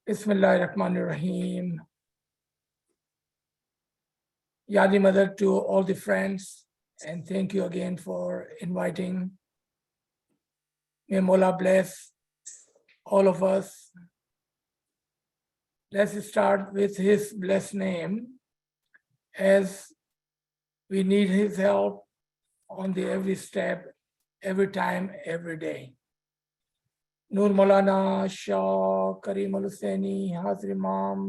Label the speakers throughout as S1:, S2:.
S1: Bismillahirrahmanirrahim. Yadi Mother to all the friends, and thank you again for inviting. May Mola bless all of us. Let's start with His blessed name, as we need His help on the every step, every time, every day. Nur Maulana Shah Karim Al-Husaini Hazrimam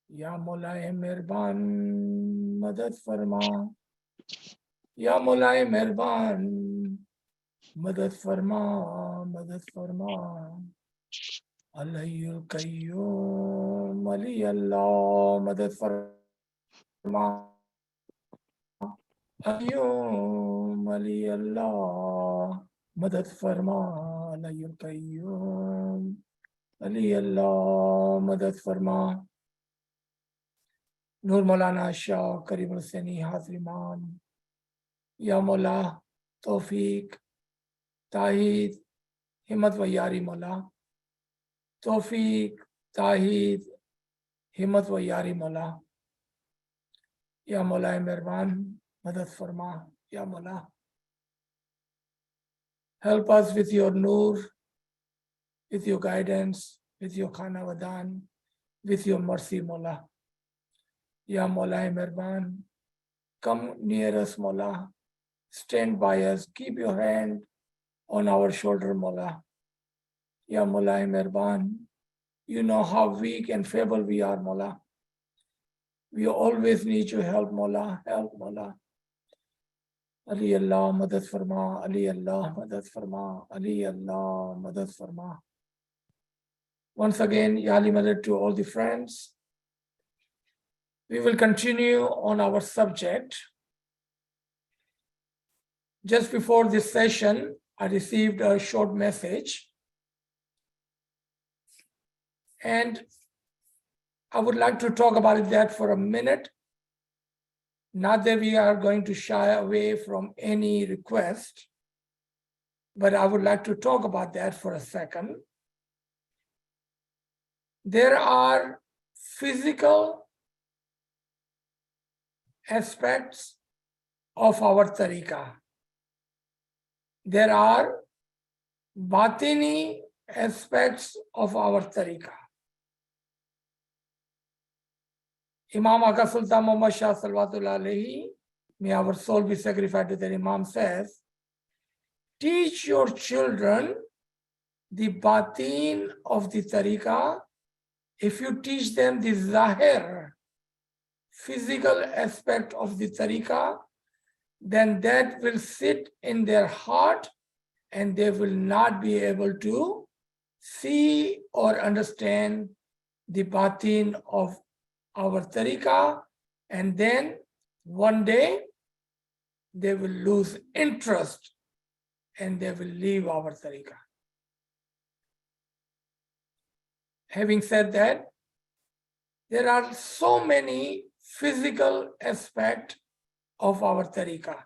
S1: Ya Maulay Mehrban Madad Farma Ya Maulay Mehrban Madad Farma Alayyul Qayyum Ali Allah Madad Farma Qayyum Ali Allah Madad Farma Alayyul Qayyum Ali Allah Madad Farma Nur Maulana Shah Karim Al-Husaini Hazriman Ya Maula Tawfiq Tahid Himmat wa Yari Maula Tawfiq Tahid Himmat wa Yari Maula Ya Maula Mehrban Madad Farma Ya Maula, help us with your nur, with your guidance, with your Khana Vadan, with your mercy, Maula. Ya Maula Mehrban, come near us, Maula. Stand by us. Keep your hand on our shoulder, Maula. Ya Maula Mehrban, you know how weak and feeble we are, Maula. We always need your help, Maula. Help, Maula. Ali Allah Madad Farma, Ali Allah Madad Farma, Ali Allah Madad Farma. Once again, Yali Madad to all the friends. We will continue on our subject. Just before this session, I received a short message, and I would like to talk about that for a minute. Not that we are going to shy away from any request, but I would like to talk about that for a second. There are physical aspects of our tariqah. There are batini aspects of our tariqah. Imam Aka Sultan Muhammad Shah Salawatullah Alayhi, may our soul be sacrificed to the Imam, says, teach your children the batin of the tariqah. If you teach them the zahir, physical aspect of the tariqah, then that will sit in their heart and they will not be able to see or understand the batin of our tariqah, and then one day they will lose interest and they will leave our tariqah. Having said that, there are so many physical aspects of our tariqah.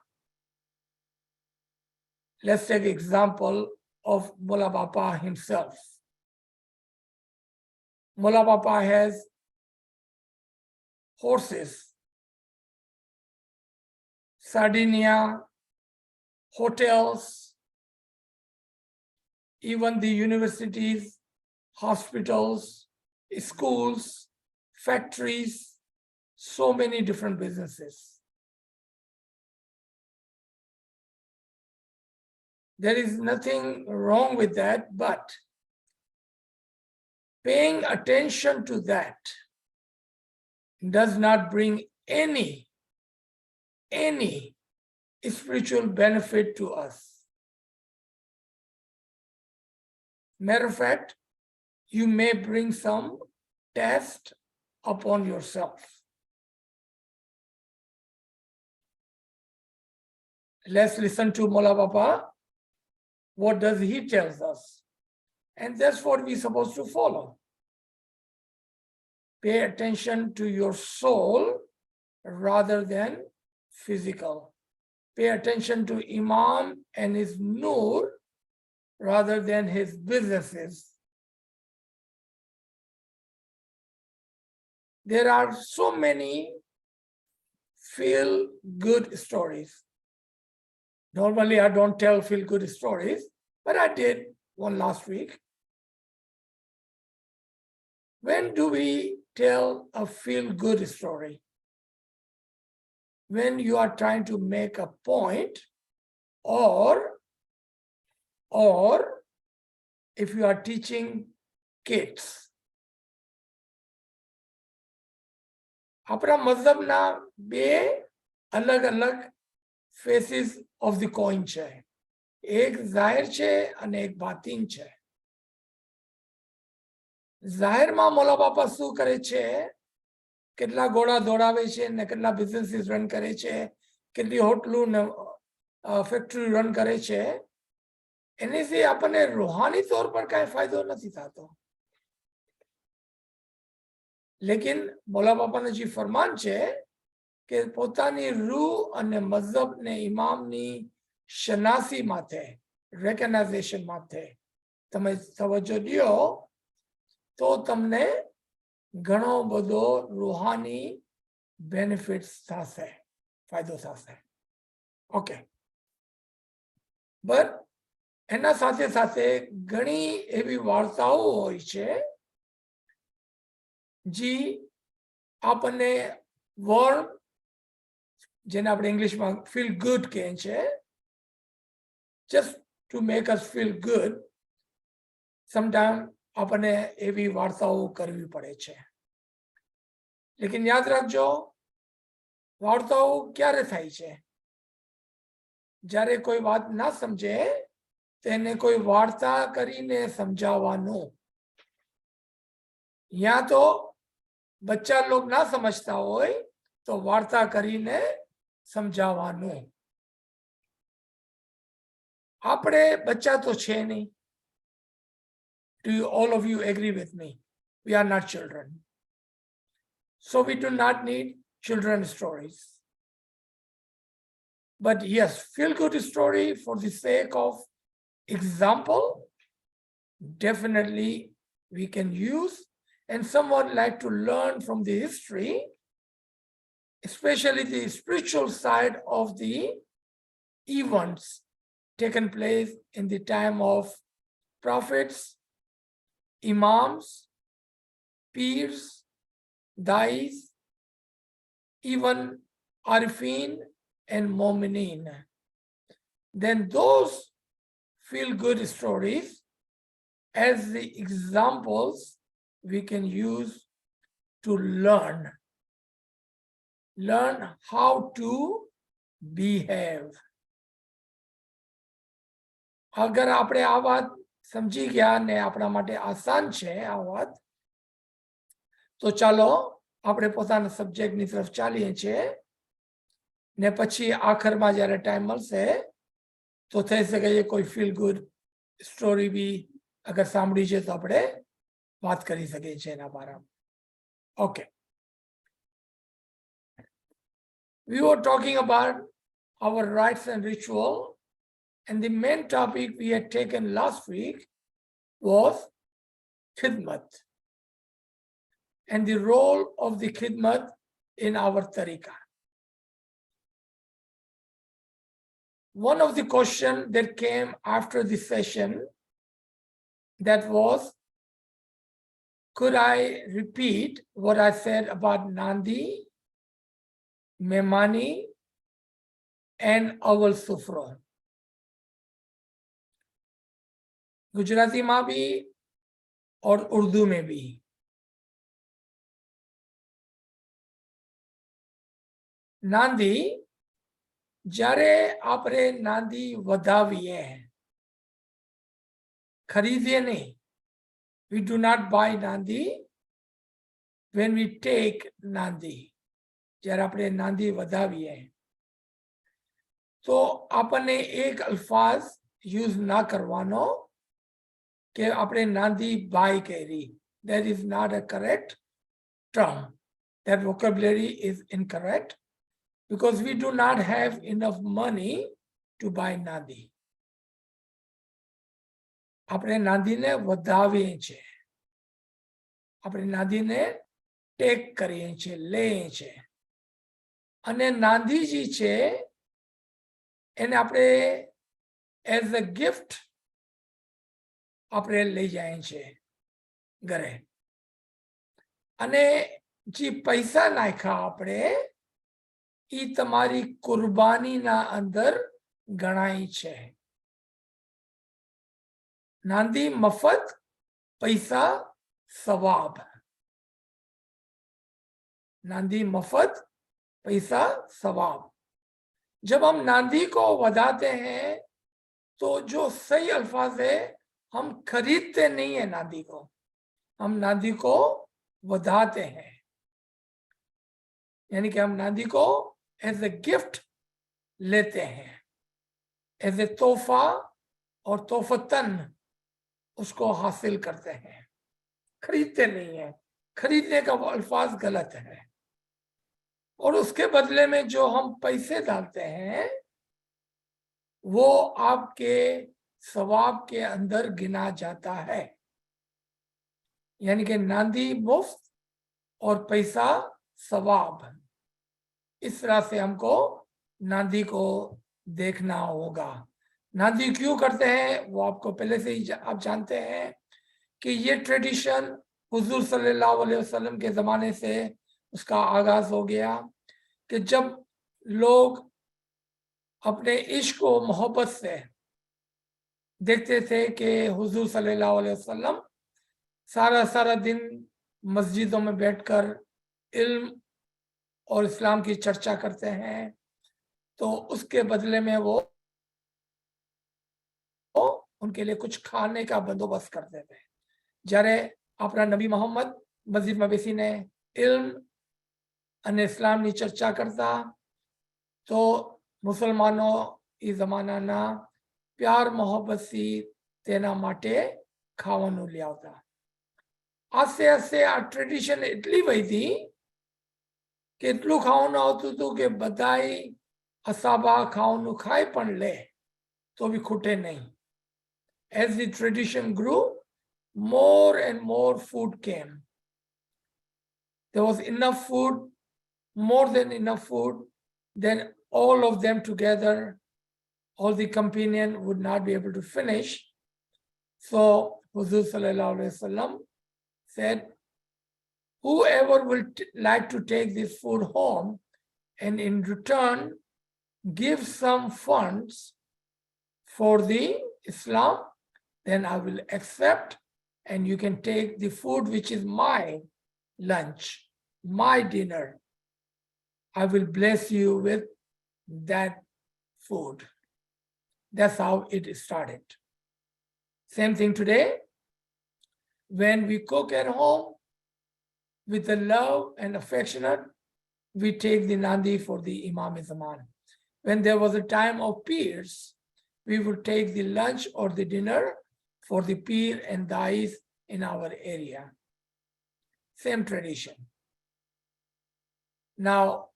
S1: Let's take example of Mullah Bapa himself. Mullah Bapa has horses, Sardinia, hotels, even the universities, hospitals, schools, factories, so many different businesses. There is nothing wrong with that, but paying attention to that does not bring any spiritual benefit to us. Matter of fact, you may bring some test upon yourself. Let's listen to Mullah Bapa. What does he tells us? And that's what we're supposed to follow. Pay attention to your soul rather than physical. Pay attention to Imam and his nur rather than his businesses there are so many feel good stories. Normally I don't tell feel good stories, but I did one last week. When do we tell a feel good story? When you are trying to make a point, or if you are teaching kids. આપણા મઝહબના બે અલગ અલગ faces of the coin છે. એક જાહેર છે અને એક બાતિન છે. જાહેરમાં મોલા બાપા શું કરે છે? કેટલા ઘોડા દોડાવે છે ને કેટલા બિઝનેસીસ રન કરે છે, કેટલી હોટલો ને ફેક્ટરી રન કરે છે, એનેથી આપણને રૂહાની તौर પર કાંઈ ફાયદો નથી થતો. લેકિન મોલા બાપાનો જે ફરમાન છે કે પોતાની રૂહ અને મઝહબ ને ઇમામની શનાસી માથે, રેકગ્નાઇઝેશન માથે તમે તવજ્જો દો તો તમને ઘણો બધો રૂહાની બેનિફિટ્સ થશે, ફાયદો થશે. ઓકે, બટ એના સાથે સાથે ઘણી એવી વાર્તાઓ હોય છે જે આપણને વર્મ, જેને આપણે ઇંગ્લિશમાં ફીલ ગુડ કહે છે, just to make us feel good, sometime આપણને એવી વાર્તાઓ કરવી પડે છે. લેકિન યાદ રાખજો, વાર્તાઓ ક્યારે થાય છે? જ્યારે કોઈ વાત ના સમજે તેને કોઈ વાર્તા કરીને સમજાવવાનું. या तो बच्चा लोग ना समझता होय तो वार्ता करीने समझावानु. आपणे बच्चा तो छे नहीं. Do you, all of you agree with me? We are not children. So we do not need children's stories. But yes, feel good story for the sake of example, definitely we can use. And someone like to learn from the history, especially the spiritual side of the events taken place in the time of prophets, imams, peers, dais, even arifin and mu'minin. Then those feel good stories as the examples we can use to learn how to behave. अगर આપણે આ વાત સમજી ગયા ને આપણા માટે આસાન છે આ વાત, તો ચાલો આપણે પોતાના સબ્જેક્ટની તરફ ચાલીએ છીએ ને પછી આખરમાં જ્યારે ટાઈમ મળશે તો થઈ શકે છે કોઈ ફીલ ગુડ સ્ટોરી બી અગર સાંભળી છે તો આપણે વાત કરી શકીએ છીએ એના બારામાં. Okay. We were talking about our rites and ritual, and the main topic we had taken last week was khidmat and the role of the khidmat in our tariqah. One of the questions that came after the session that was, could I repeat what I said about Nandi, Memani, and Awal Sufra? Gujarati में भी और उर्दू में भी. नांदी, जारे आपरे नांदी वधावीए हैं, खरीदिए नहीं. We do not buy Nandi when we take Nandi. જ્યારે આપણે નાંદી વધાવીએ તો આપણને એક અલ્ફાઝ યુઝ ના કરવાનો કે આપણે નાંદી બાય કરી. That is not a correct term. That vocabulary is incorrect because we do not have enough money to buy Nandi. આપણે નાંદીને વધાવીએ છીએ. આપણે નાંદીને ટેક કરીએ છીએ, લઈએ છીએ. અને નાંદીજી છે એને આપણે એઝ અ ગિફ્ટ આપણે લઈ જાય છે ઘરે. અને જે પૈસા નાખ્યા આપણે એ તમારી કુરબાનીના અંદર ગણાય છે. नांदी मफत पैसा सवाब. नांदी मफत पैसा सवाब. जब हम नांदी को वधाते हैं तो जो सही अल्फाज है, हम खरीदते नहीं है नांदी को, हम नांदी को वधाते हैं. यानी कि हम नांदी को एज ए गिफ्ट लेते हैं, एज ए तोहफा और तोहफतन उसको हासिल करते हैं, खरीदते नहीं है. खरीदने का वो अल्फाज गलत है. और उसके बदले में जो हम पैसे डालते हैं वो आपके सवाब के अंदर गिना जाता है. यानी कि नांदी मुफ्त और पैसा सवाब. इस तरह से हमको नांदी को देखना होगा. नांदी क्यों करते हैं वो आपको पहले से ही आप जानते हैं कि ये ट्रेडिशन हुजूर सल्लल्लाहु अलैहि वसल्लम के ज़माने से उसका आगाज हो गया कि जब लोग अपने इश्क को मोहब्बत से देखते थे कि हुजूर सल्लल्लाहु अलैहि वसल्लम सारा दिन मस्जिदों में बैठकर इल्म और इस्लाम की चर्चा करते हैं, तो उसके बदले में वो उनके लिए कुछ खाने का बंदोबस्त करते थे. જ્યારે આપણા નબી મોહમ્મદ મસ્જિદમાં બેસીને ઇલ્મ અને ઇસ્લામની ચર્ચા કરતા તો મુસલમાનો એ જમાનાના પ્યાર મોહબ્બતથી તેના માટે ખાવાનું લઈ આવતા. આસ્તે આસ્તે આ ટ્રેડિશન એટલી વધી કે એટલું ખાવાનું આવતું હતું કે બધાય અસાબા ખાવાનું ખાય પણ લે તો બી ખૂટે નહીં. As the tradition grew, more and more food came. There was enough food, more than enough food. Then all of them together, all the companion would not be able to finish. So Huzur Sallallahu Alaihi Wasallam said, whoever will like to take this food home and in return give some funds for the Islam, then I will accept, and you can take the food which is my lunch, my dinner. I will bless you with that food. That's how it started. Same thing today. When we cook at home with the love and affectionate, we take the nandi for the Imam Zaman. When there was a time of peers, we would take the lunch or the dinner for the peer and dais in our area. Same tradition. Now,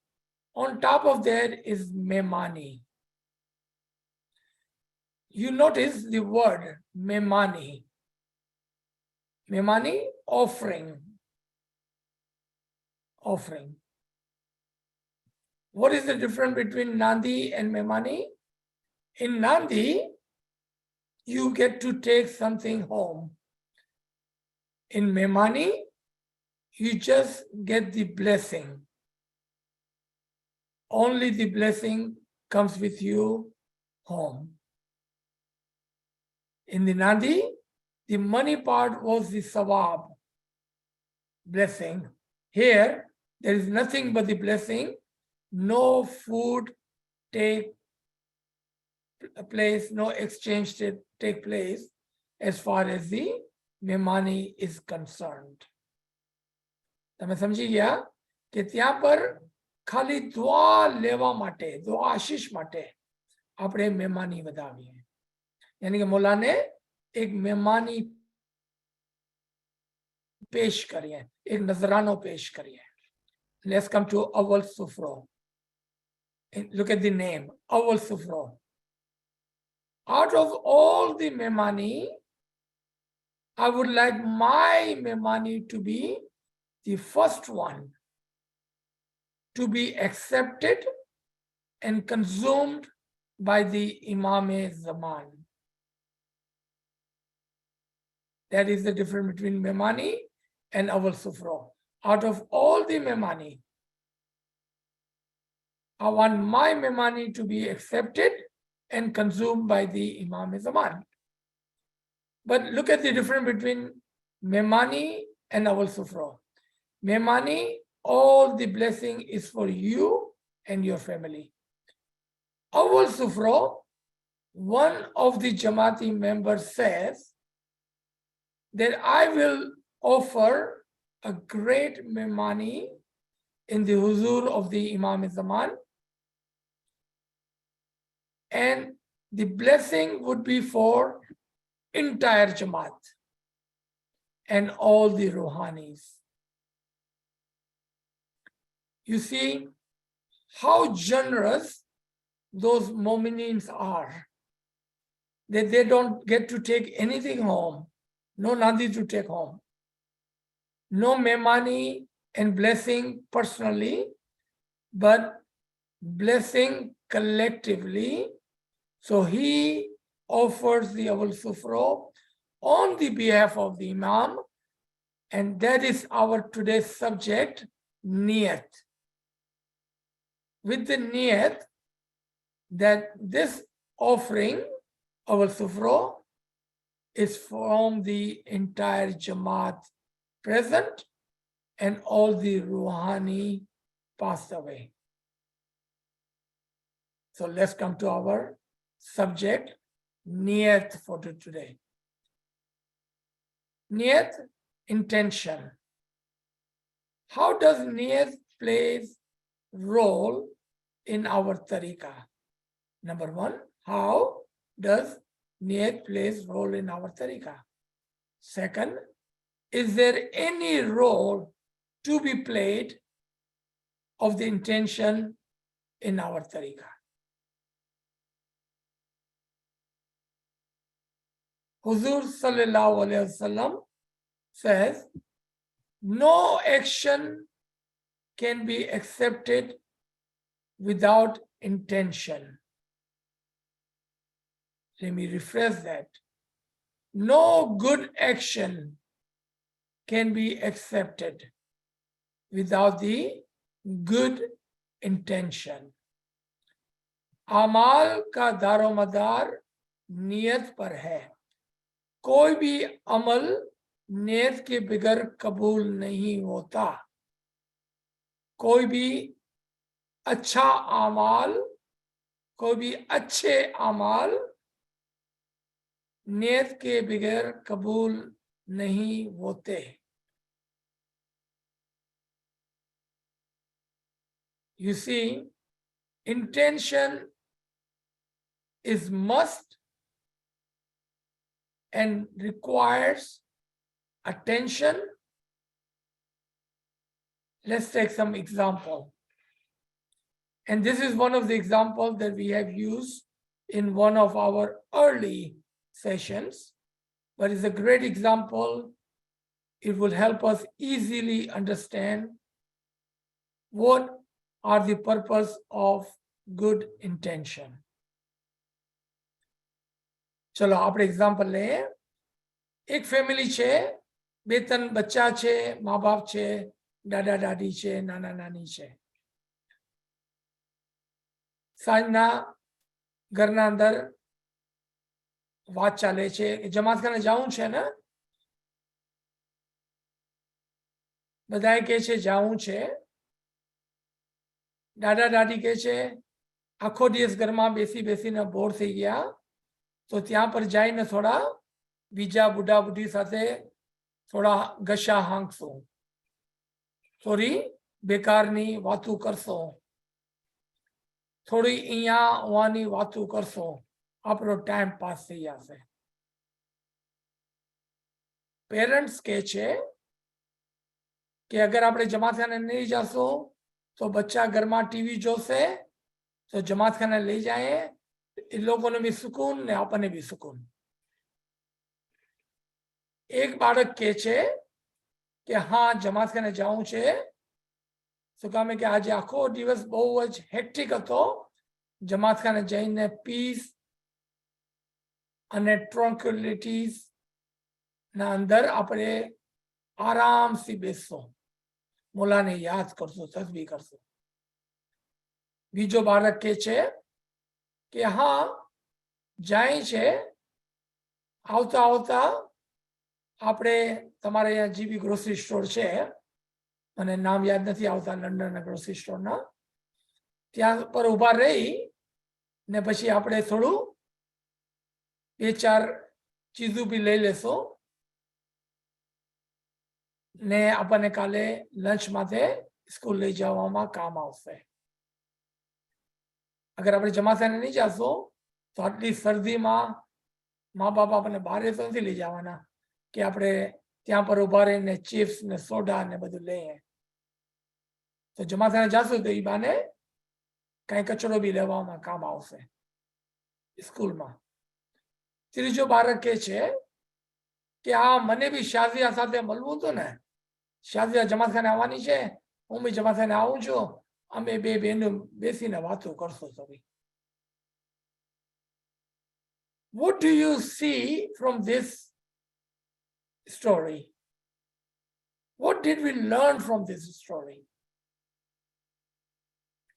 S1: on top of that is memani. You notice the word memani. Memani, offering. Offering. What is the difference between nandi and memani? In nandi, you get to take something home. In memani, you just get the blessing. Only the blessing comes with you home. In the nandi, the money part was the sawab, blessing. Here, there is nothing but the blessing. No food take place, no exchange take place as far as the memani is concerned. તમે સમજી ગયા કે ત્યાં પર ખાલી દુઆ લેવા માટે, દુઆ આશીષ માટે આપણે મહેમાની વધાવીએ. यानी कि मौलाने एक मेहमानी पेश करिए, एक नजरानो पेश करिए. Let's come to Awal Sufro. Look at the name, Awal Sufro. Out of all the memani, I would like my memani to be the first one to be accepted and consumed by the Imam-e-Zaman. That is the difference between Memani and Awal Sufra. Out of all the Memani, I want my Memani to be accepted and consumed by the Imam-e-Zaman. But look at the difference between Memani and Awal Sufra. Memani, all the blessing is for you and your family. Awal Sufra, one of the Jamati members says that I will offer a great Memani in the huzur of the Imam-e-Zaman, and the blessing would be for entire Jamat and all the Ruhanis. You see how generous those Mu'minins are, that they don't get to take anything home, no Nadi to take home, no Memani and blessing personally, but blessing collectively. So he offers the Awal Sufra on the behalf of the Imam, and that is our today's subject, Niat. With the Niat that this offering, Awal Sufra, is from the entire Jamaat present and all the Ruhani passed away. So let's come to our subject, Niat, for today. Niat, intention. How does Niat play role in our tariqah? Number one, how does Niat plays role in our tariqah? Second, is there any role to be played of the intention in our tariqah? Huzur Sallallahu Alaihi Wasallam says, no action can be accepted without intention. Let me rephrase that. No good action can be accepted without the good intention. Amal का दारोमदार नियत पर है. कोई भी अमल नियत के बगैर कबूल नहीं होता. कोई भी अच्छा अमाल, कोई भी अच्छे अमाल नियत के बगैर कबूल नहीं होते. You see, intention is must and requires attention. Let's take some example. And this is one of the examples that we have used in one of our early sessions, but it's a great example. It will help us easily understand what are the purpose of good intention. चलो આપણે example લઈએ. એક family છે, બે ત્રણ બચ્ચા છે, મા બાપ છે, દાદા દાદી છે, નાના નાની છે. સાંજના ઘરના અંદર વાત ચાલે છે કે જમાતખાને જાવું છે ને? બધાએ કહે છે જાવું છે. દાદા દાદી કહે છે આખો દિવસ ઘરમાં બેસી બેસીને બોર થઈ ગયા, તો ત્યાં પર જઈને થોડા બીજા બુઢા બુઢી સાથે થોડા ગશા હાંકશો, થોડી બેકારની વાતો કરશો, થોડી અહીંયા હોવાની વાતો કરશો, આપણો ટાઈમ પાસ થઈ જશે. પેરેન્ટ્સ કહે છે કે અગર આપણે જમાતખાને નહીં જશો તો બચ્ચા ઘરમાં ટીવી જોશે, તો જમાતખાને લઈ જાય, એ લોકોને બી સુકૂન ને આપણને બી સુકૂન. એક બાળક કહે છે કે હા જમાતખાને જવું છે. શું કામે કે આજે આખો દિવસ બહુ જ હેક્ટિક હતો. જમાતખાને જઈને પીસ અને ટ્રોન્ક્યુલિટીઝ ના અંદર આપણે આરામથી બેસશો, મોલાને યાદ કરશો, તસબીહ કરશો. બીજો બાળક કે છે કે હા જાય છે, આવતા આવતા આપણે તમારે અહીંયા જીબી ગ્રોસરી સ્ટોર છે, મને નામ યાદ નથી આવતા લંડનના ગ્રોસરી સ્ટોરના, ત્યાં પર ઊભા રહી ને પછી આપણે થોડું 2-4 ચીજો બી લઈ લેશો ને આપણને કાલે લંચ માટે સ્કૂલ લઈ જવામાં કામ આવશે. અગર આપણે જમાતખાને નહીં જશો તો આટલી શરદીમાં મા બાપ આપણને બહાર તો નથી લઈ જવાના કે આપણે ત્યાં પર ઊભા રહીને ચિપ્સ ને સોડા ને બધું લઈએ. તો જમાતખાને જશું તો એ બાને કઈ કચરો બી લેવામાં કામ આવશે સ્કૂલમાં. ત્રીજો બાળક કે છે કે આ મને બી શાઝિયા સાથે મળવું હતું ને, શાઝિયા જમાતખાને આવવાની છે, હું બી જમાતખાને આવું છું, અમે બે બહેનો બેસીને વાતો કરશો. સભી, what do you see from this story? What did we learn from this story?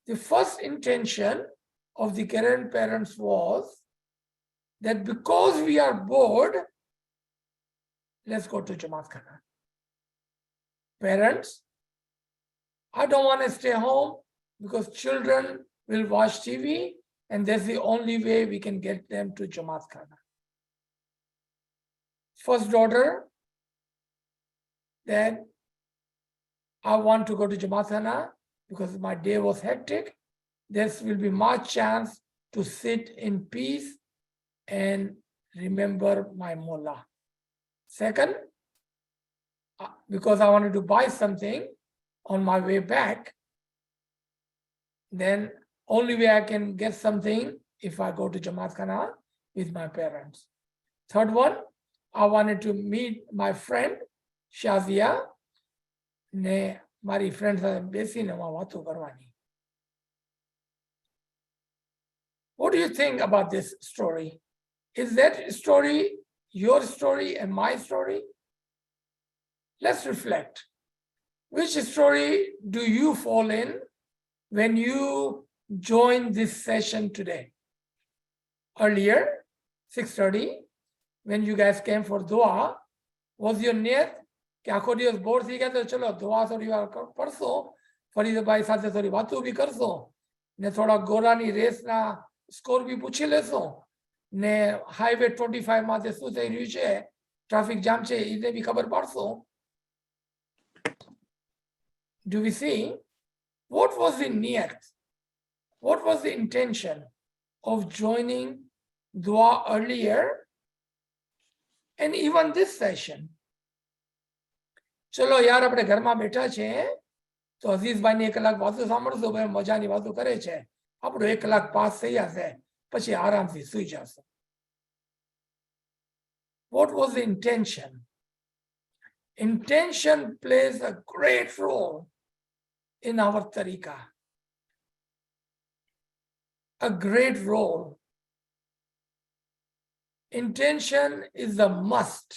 S1: The first intention of the grandparents was that because we are bored, let's go to Jamat Khana. Parents, I don't want to stay home because children will watch TV and that's the only way we can get them to Jamat Khana. First daughter, then I want to go to Jamat Khana because my day was hectic. This will be my chance to sit in peace and remember my mullah. Second, because I wanted to buy something on my way back, then only way I can get something if I go to Jamat Khana with my parents. Third one, I wanted to meet my friend Shazia ને મારી friend સાથે બેસીને વાતો કરવાની. What do you think about this story? Is that story your story and my story? Let's reflect. Which story do you fall in when you join this session today? Earlier, 6:30, when you guys came for dua, was your niat કે આખો દિવસ બોર થઈ ગયા તો ચલો દુઆ થોડી વાર પડશો, ફરીદભાઈ સાથે થોડી વાતો બી કરશો ને થોડા ગોરાની રેસના સ્કોર બી પૂછી લેશો ને હાઈવે 25 માં શું થઈ રહ્યું છે, ટ્રાફિક જામ છે એને બી ખબર પાડશો. Do we see what was the niyat? What was the intention of joining dua earlier and even this session? ચલો યાર આપણે ઘરમાં બેઠા છે તો અઝીઝભાઈની 1 કલાક વાતો સાંભળશો, ભાઈ મજાની વાતો કરે છે, આપણો 1 કલાક પાસ થઈ જશે, પછી આરામથી સૂઈ જશો. What was the intention? Intention plays a great role in our tariqa. A great role. Intention is a must.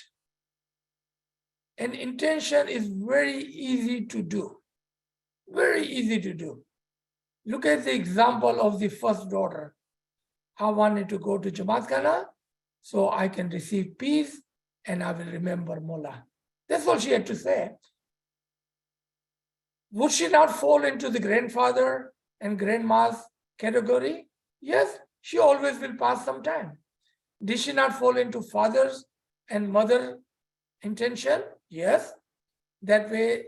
S1: And intention is very easy to do. Very easy to do. Look at the example of the first daughter. I wanted to go to Jamat Khana so I can receive peace and I will remember Mullah. That's all she had to say. Would she not fall into the grandfather and grandma's category? Yes, she always will pass some time. Did she not fall into father's and mother intention? Yes. That way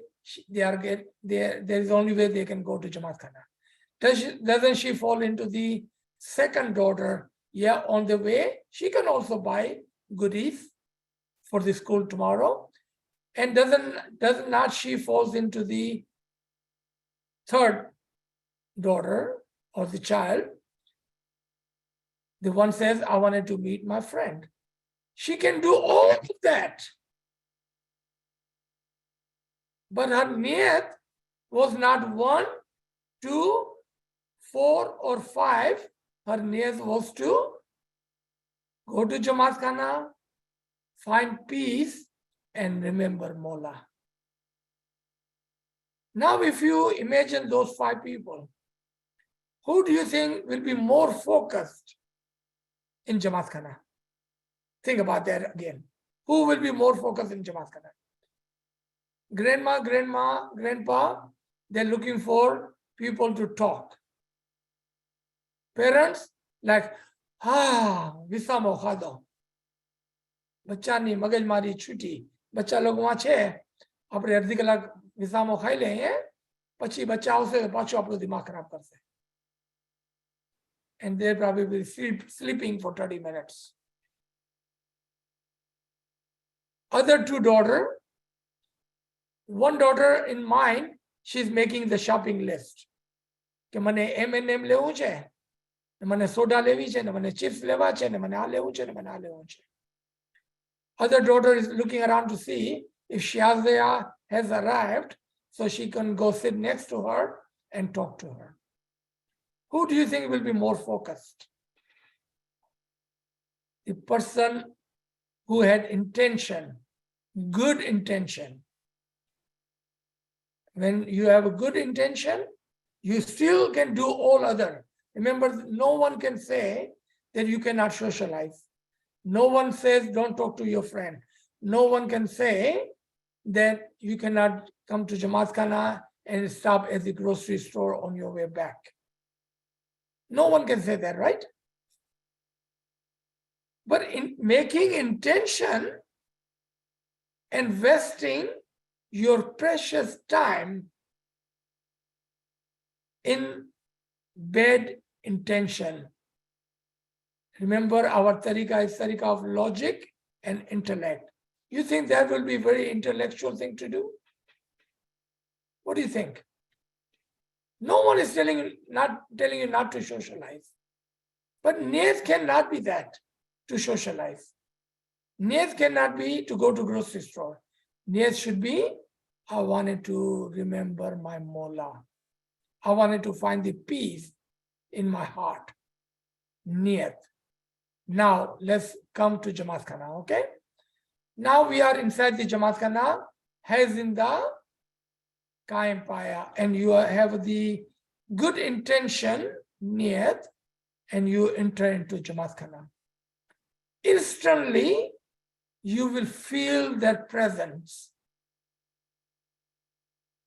S1: there is only way they can go to Jamat Khana. Doesn't she fall into the second daughter? Yeah, on the way she can also buy goodies for the school tomorrow. And does not she falls into the third daughter or the child? The one says, I wanted to meet my friend. She can do all of that. But her niyat was not 1, 2, 4 or 5. Her niyat was to go to Jamat Khana, find peace and remember Mola. Now if you imagine those 5 people, who do you think will be more focused in Jamat Khana? Think about that again. Who will be more focused in Jamat Khana? Grandma, grandma, grandpa, they're looking for people to talk. Parents, like, visa mauka do. Bacha ni magaj mari chuti. Bacha log wahan che, apne adhi kalak visa mo khai le, pachi bacha ause pacho apno dimag kharab karte. And they're probably sleeping for 30 minutes. Other 2 daughters, one daughter in mind, she's making the shopping list. Ke mane M&M leવું છે, મને soda લેવી છે, મને chips લેવા છે, મને આ લેવું છે, મને આ લેવું છે. Other daughter is looking around to see if Shazia has arrived, so she can go sit next to her and talk to her. Who do you think will be more focused? The person who had intention, good intention. When you have a good intention, you still can do all other. Remember, no one can say that you cannot socialize. No one says don't talk to your friend. No one can say that you cannot come to Jamat Khana and stop at the grocery store on your way back. No one can say that, right? But in making intention, investing your precious time in bad intention. Remember, our tariqah is tariqah of logic and intellect. You think that will be a very intellectual thing to do? What do you think? No one is telling you not to socialize. But niyat cannot be that, to socialize. Niyat cannot be to go to grocery store. Niyat should be, I wanted to remember my Mola. I wanted to find the peace in my heart. Niyat. Now let's come to Jamat Khana, okay? Now we are inside the Jamat Khana, has in the Kaim Paya, and you have the good intention, Niyat, and you enter into Jamat Khana. Instantly, you will feel that presence,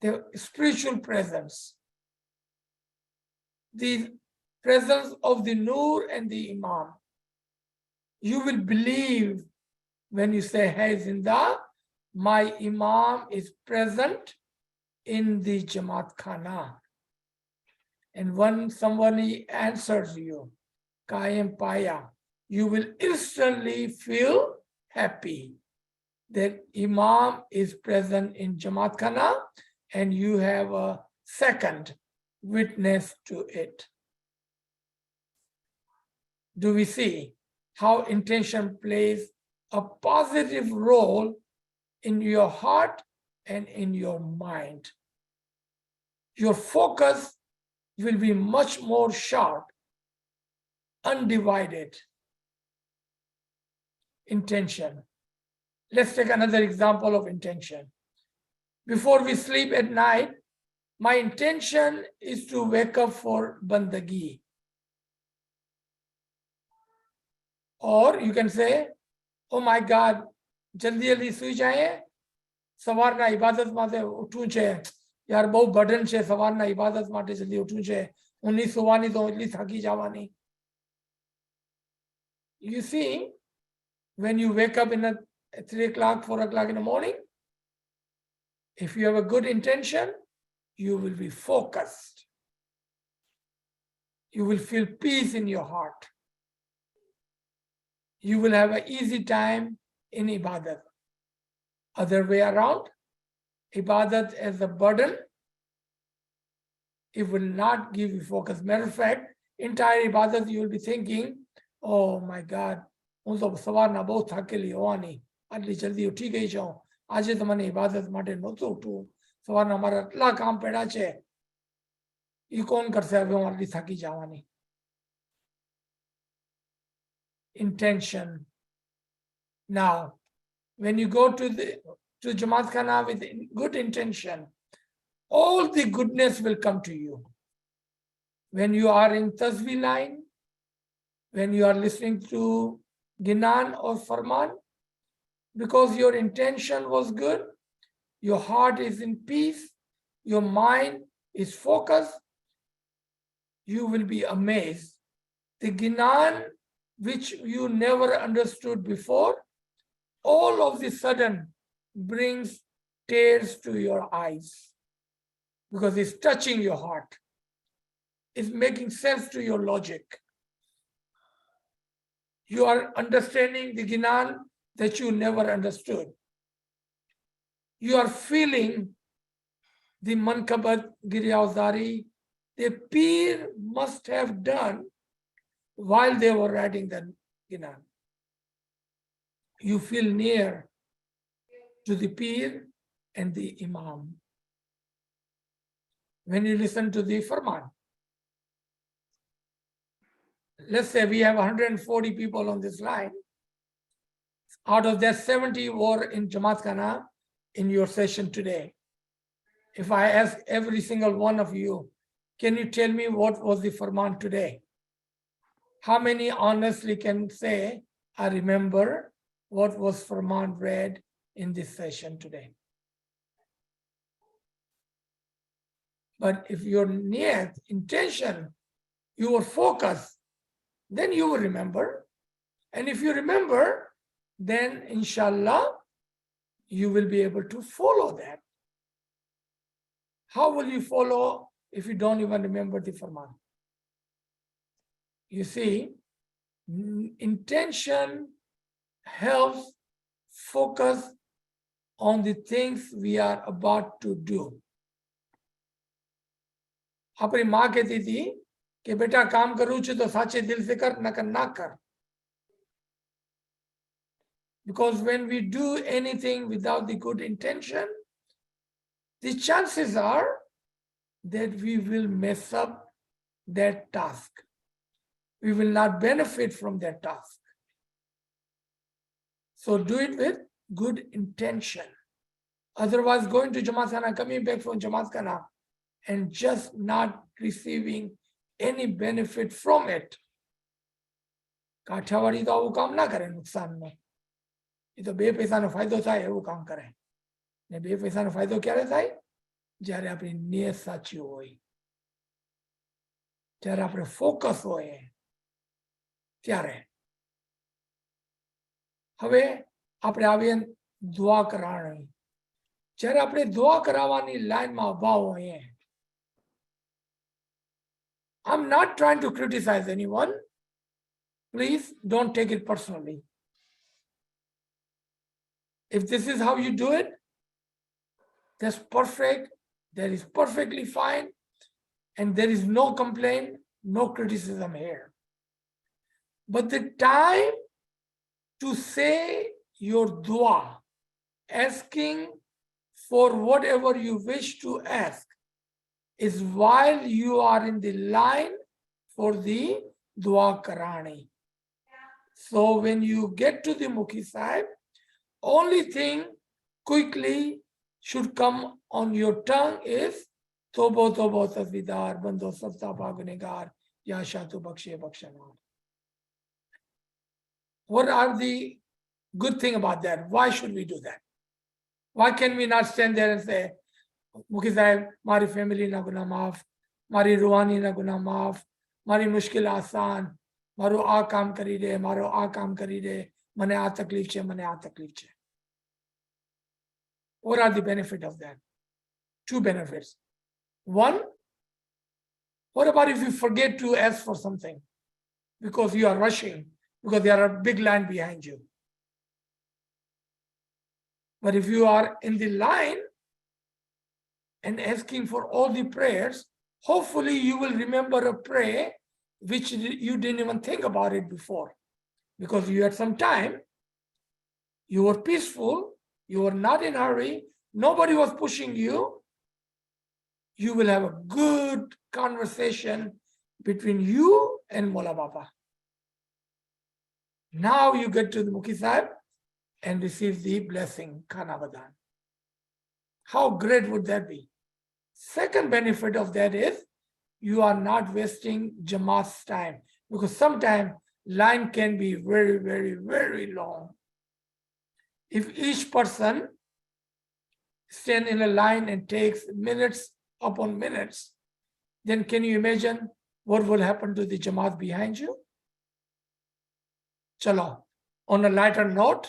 S1: the spiritual presence, the presence of the Noor and the Imam. You will believe when you say, Hey Zinda, my Imam is present in the Jamat Khana. And when somebody answers you, Kayam Paya, you will instantly feel happy that Imam is present in Jamat Khana and you have a second witness to it. Do we see how intention plays a positive role in your heart and in your mind? Your focus will be much more sharp, undivided. Intention. Let's take another example of intention. Before we sleep at night, my intention is to wake up for bandagi. Or you can say, oh my God, jaldi jaldi sui jaye, savarna ibadat mate uthu che, yaar bahut burden che, savarna ibadat mate jaldi uthu che, unni suvani to itli thaki javani. You see, when you wake up at 3 o'clock, 4 o'clock in the morning, if you have a good intention, you will be focused. You will feel peace in your heart. You will have an easy time in ibadat. Other way around, ibadat as a burden, it will not give you focus. Matter of fact, entire ibadat you will be thinking, oh my God, હું તો સવારના બહુ થાકેલી હોવાની, આટલી જલ્દી ઉઠી ગઈ છું, આજે તો મને ઇબાદત માટે નહોતું ઉઠવું, સવારના અમારે આટલા કામ પડ્યા છે, એ કોણ કરશે? હવે હું આટલી થાકી જવાની. Intention. Now, when you go to Jamat Khana with good intention, all the goodness will come to you. When you are in Tasbih line, when you are listening to Ginan or Farman, because your intention was good, your heart is in peace, your mind is focused, you will be amazed. The Ginan, which you never understood before, all of the sudden brings tears to your eyes because it's touching your heart. It's making sense to your logic. You are understanding the Ginan that you never understood. You are feeling the Mankabat Giryazari, the Peer must have done while they were writing the Ginan. You feel near to the Peer and the Imam. When you listen to the Farman, let's say we have 140 people on this line. Out of that, 70 were in Jamat Khana in your session today. If I ask every single one of you, can you tell me what was the Farman today? How many honestly can say, I remember what was Farman read in this session today? But if your Niaat, intention, you were focused, then you will remember. And if you remember, then inshallah, you will be able to follow that. How will you follow if you don't even remember the Farman? You see, intention helps focus on the things we are about to do. अपनी माँ कहती थी कि बेटा काम करूँ तो साचे दिल से कर, न कर ना कर. Because when we do anything without the good intention, the chances are that we will mess up that task. We will not benefit from that task. So do it with good intention. Otherwise, going to Jamat Khana, coming back from Jamat Khana, and just not receiving any benefit from it. Kathiawadi તો આવું કામ ના કરે નુકસાનનો. એ તો 2 પૈસાનો ફાયદો થાય એવું કામ કરે. ને 2 પૈસાનો ફાયદો ક્યારે થાય? જ્યારે આપણી નિયત સાચી હોય, જ્યારે આપણે ફોકસ હોય ત્યારે. હવે આપણે આવીએ દુઆ કરાવવાની. જ્યારે આપણે દુઆ કરાવવાની લાઈનમાં ઉભા હોઈએ, I'm not trying to criticize anyone. Please don't take it personally. If this is how you do it, that's perfect. That is perfectly fine. And there is no complaint, no criticism here. But the time to say your dua, asking for whatever you wish to ask, is while you are in the line for the dua karani. So when you get to the Mukhi Sahib, only thing quickly should come on your tongue is Tobo Tobo Tasvidar Bando Sabta Bhagunegar Ya Shatu Bakshe Bakshanar. What are the good thing about that? Why should we do that? Why can we not stand there and say, Mukhi Sahib, mari family na guna maaf, mari ruhani na guna maaf, mari mushkil asan, maru aa kaam kari de, maru aa kaam kari de, mane aa taklif che, mane aa taklif che. What are the benefit of that? 2 benefits. One, what about if you forget to ask for something because you are rushing, because there are a big line behind you? But if you are in the line and asking for all the prayers, hopefully you will remember a prayer which you didn't even think about it before. Because you had some time, you were peaceful, you were not in a hurry, nobody was pushing you, you will have a good conversation between you and Mola Baba. Now you get to the Mukhi Sahib and receive the blessing, Khana Vadan. How great would that be? Second benefit of that is you are not wasting Jamat's time, because sometimes line can be very, very, very long. If each person stand in a line and takes minutes upon minutes, then can you imagine what will happen to the Jamaat behind you? Chalo, on a lighter note,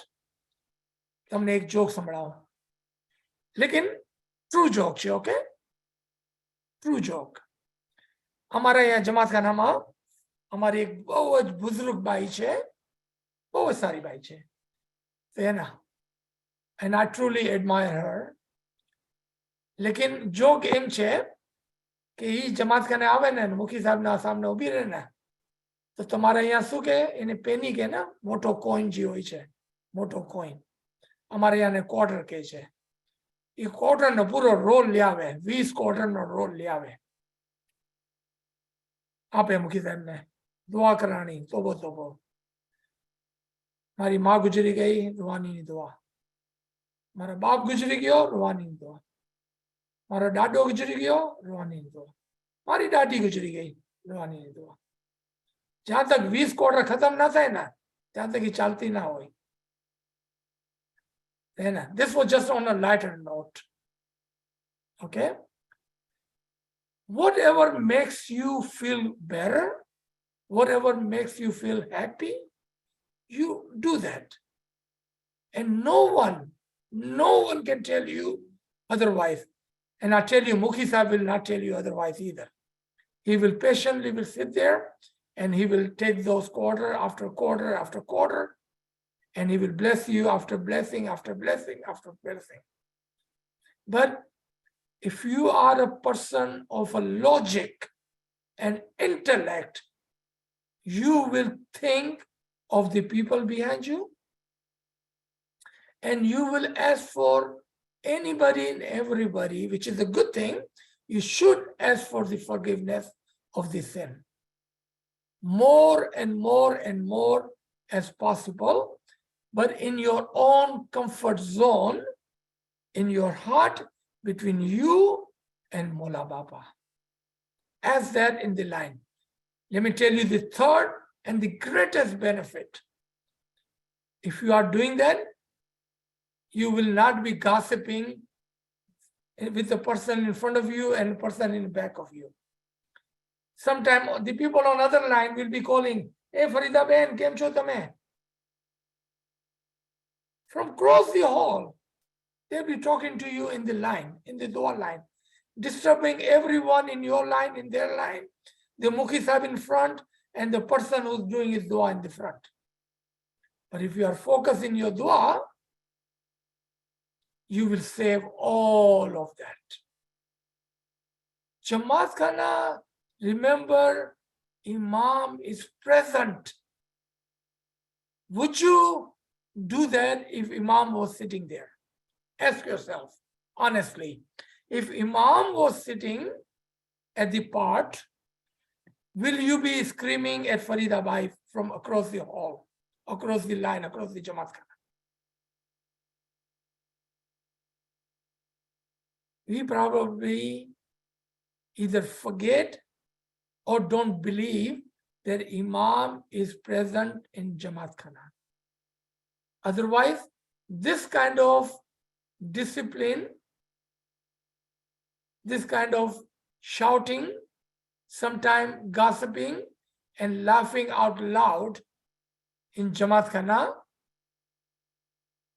S1: તમને એક joke સંભળાવો. લેકિન true joke છે, okay? True joke. અમારા અહીંયા જમાતખાનામાં અમારી એક બહુ જ બુઝુર્ગ બાઈ છે, બહુ જ સારી બાઈ છે. એના and I truly admire her. લેકિન જોક એમ છે કે એ જમાતખાને આવે ને મુખી સાહેબના સામે ઊભી રહે ને તો તમારે અહીંયા શું કે એને પેની કે ને મોટો કોઈન જે હોય છે, મોટો કોઈન, અમારે અહીંયા ક્વાર્ટર કહે છે. એ ક્વાર્ટરનો પૂરો રોલ લઈ આવે, 20 ક્વાર્ટરનો રોલ લઈ આવે, આપે મુખી સાહેબને. દુઆ કરાણી, તોબો તોબો. મારી માં ગુજરી ગઈ, રૂહાનીની દુઆ. મારો બાપ ગુજરી ગયો, રૂહાનીની દુઆ. મારો દાદો ગુજરી ગયો, રૂહાનીની દુઆ. મારી દાદી ગુજરી ગઈ, રૂહાનીની દુઆ. જ્યાં તક 20 ક્વાર્ટર ખતમ ના થાય ને ત્યાં તક એ ચાલતી ના હોય. This was just on a lighter note. Okay? Whatever makes you feel better, whatever makes you feel happy, you do that. And no one can tell you otherwise. And I tell you, Mukhi Sahib will not tell you otherwise either. He will patiently will sit there and he will take those quarter after quarter after quarter, and he will bless you after blessing after blessing after blessing. But if you are a person of a logic and intellect, you will think of the people behind you, and you will ask for anybody and everybody, which is a good thing. You should ask for the forgiveness of the sin. More and more and more as possible, but in your own comfort zone, in your heart, between you and Mola Baba. As that in the line. Let me tell you the third and the greatest benefit. If you are doing that, you will not be gossiping with the person in front of you and the person in the back of you. Sometimes the people on other line will be calling, "Hey Farida Ben, kem cho tame?" From across the hall, they'll be talking to you in the line, in the dua line, disturbing everyone in your line, in their line, the Mukhi Sahib in front, and the person who's doing his dua in the front. But if you are focused in your dua, you will save all of that. Jamaat Khana, remember, Imam is present. Would you do that if Imam was sitting there? Ask yourself, honestly. If Imam was sitting at the part, will you be screaming at Farida Bai from across the hall, across the line, across the Jamaat Khana? We probably either forget or don't believe that Imam is present in Jamaat Khana. Otherwise, this kind of discipline, this kind of shouting, sometimes gossiping and laughing out loud in Jamaat Khana,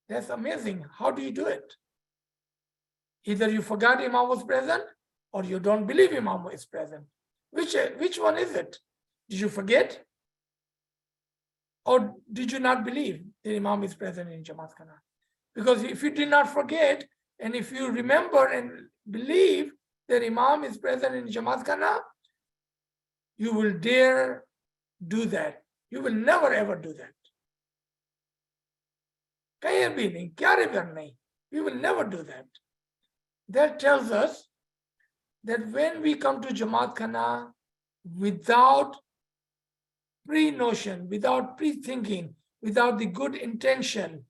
S1: that's amazing. How do you do it? Either you forgot Imam was present or you don't believe Imam is present. Which one is it? Did you forget? Or did you not believe that Imam is present in Jamaat Khana? Because if you did not forget, and if you remember and believe that Imam is present in Jamaat Khana, you will dare do that. You will never ever do that. You will never do that. That tells us that when we come to Jamaat Khana without pre-notion, without pre-thinking, without the good intention,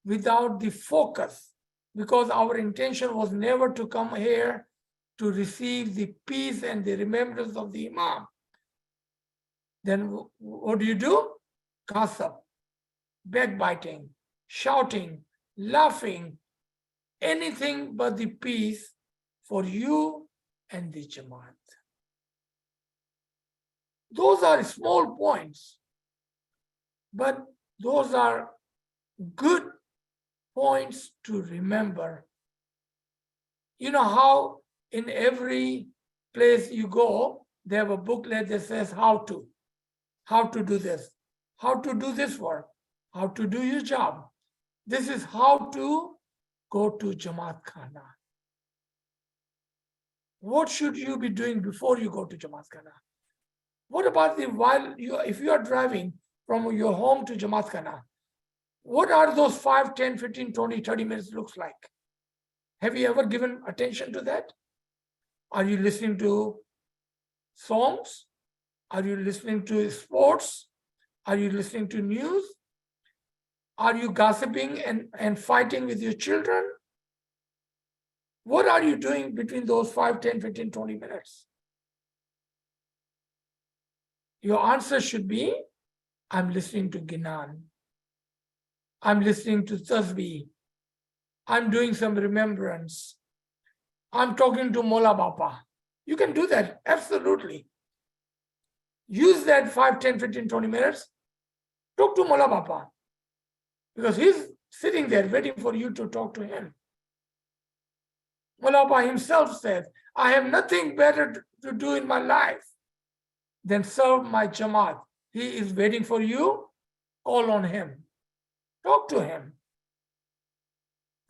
S1: without the focus, because our intention was never to come here to receive the peace and the remembrance of the Imam, then what do? Gossip, backbiting, shouting, laughing, anything but the peace for you and the Jamaat. Those are small points, but those are good points to remember. You know how in every place you go, they have a booklet that says how to do this, how to do this work, how to do your job. This is how to go to Jamaat Khana. What should you be doing before you go to Jamaat Khana? What about if you are driving from your home to Jamaat Khana, what are those 5, 10, 15, 20, 30 minutes looks like? Have you ever given attention to that? Are you listening to songs? Are you listening to sports? Are you listening to news? Are you gossiping and fighting with your children? What are you doing between those 5, 10, 15, 20 minutes? Your answer should be, I'm listening to Ginan. I'm listening to Tasbih. I'm doing some remembrance. I'm talking to Mola Bapa. You can do that, absolutely. Use that 5, 10, 15, 20 minutes. Talk to Mola Bapa. Because he's sitting there waiting for you to talk to him. Mola Bapa himself says, I have nothing better to do in my life than serve my Jamaat. He is waiting for you. Call on him. Talk to him.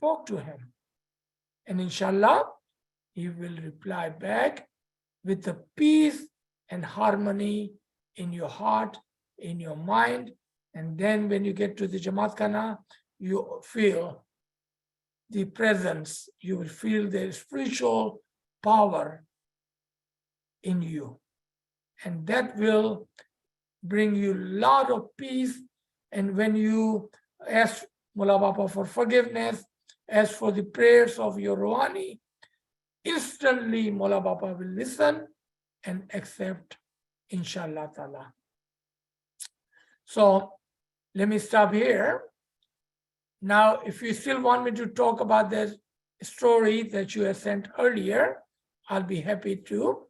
S1: Talk to him. And inshallah, he will reply back with the peace and harmony in your heart, in your mind. And then when you get to the Jamaat Khana, you feel the presence, you will feel the spiritual power in you. And that will bring you a lot of peace. And when you ask Mola Bapa for forgiveness, ask for the prayers of your Rouhani, instantly Mola Bapa will listen and accept, inshallah ta'ala. So let me stop here. Now, if you still want me to talk about the story that you have sent earlier, I'll be happy to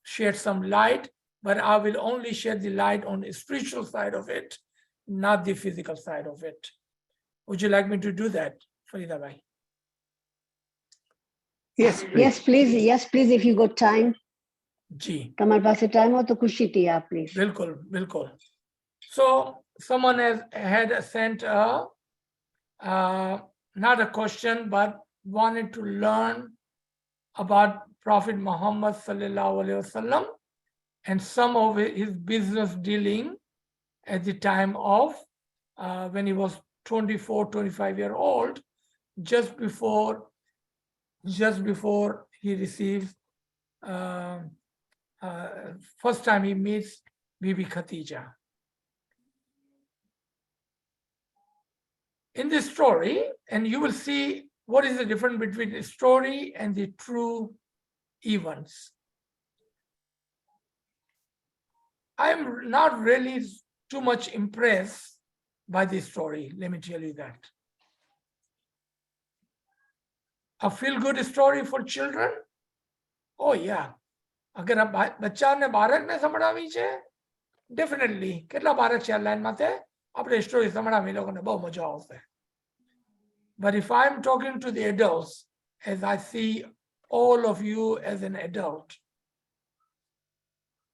S1: shed some light, but I will only shed the light on the spiritual side of it, not the physical side of it. Would you like me to do that, Farida Bhai?
S2: Yes, please. Yes, please, if you got time.
S1: Ji.
S2: Kamar paase time ho to kushi tiya, please.
S1: Bilkul, bilkul. So someone had sent not a question, but wanted to learn about Prophet Muhammad sallallahu alaihi wasallam and some of his business dealing at the time of when he was 24, 25-year-old, just before he receives first time he meets Bibi Khatija. In this story, and you will see what is the difference between the story and the true events. I'm not really too much impressed by this story, let me tell you that. A feel-good story for children? Oh yeah. अगर आप बच्चा ने भारत में समझावी छे, definitely કેટલા ભારત છે line માથે આપણે સ્ટોરી સમજાવી લોકોને બહુ મજા આવશે. But if I'm talking to the adults, as I see all of you as an adult,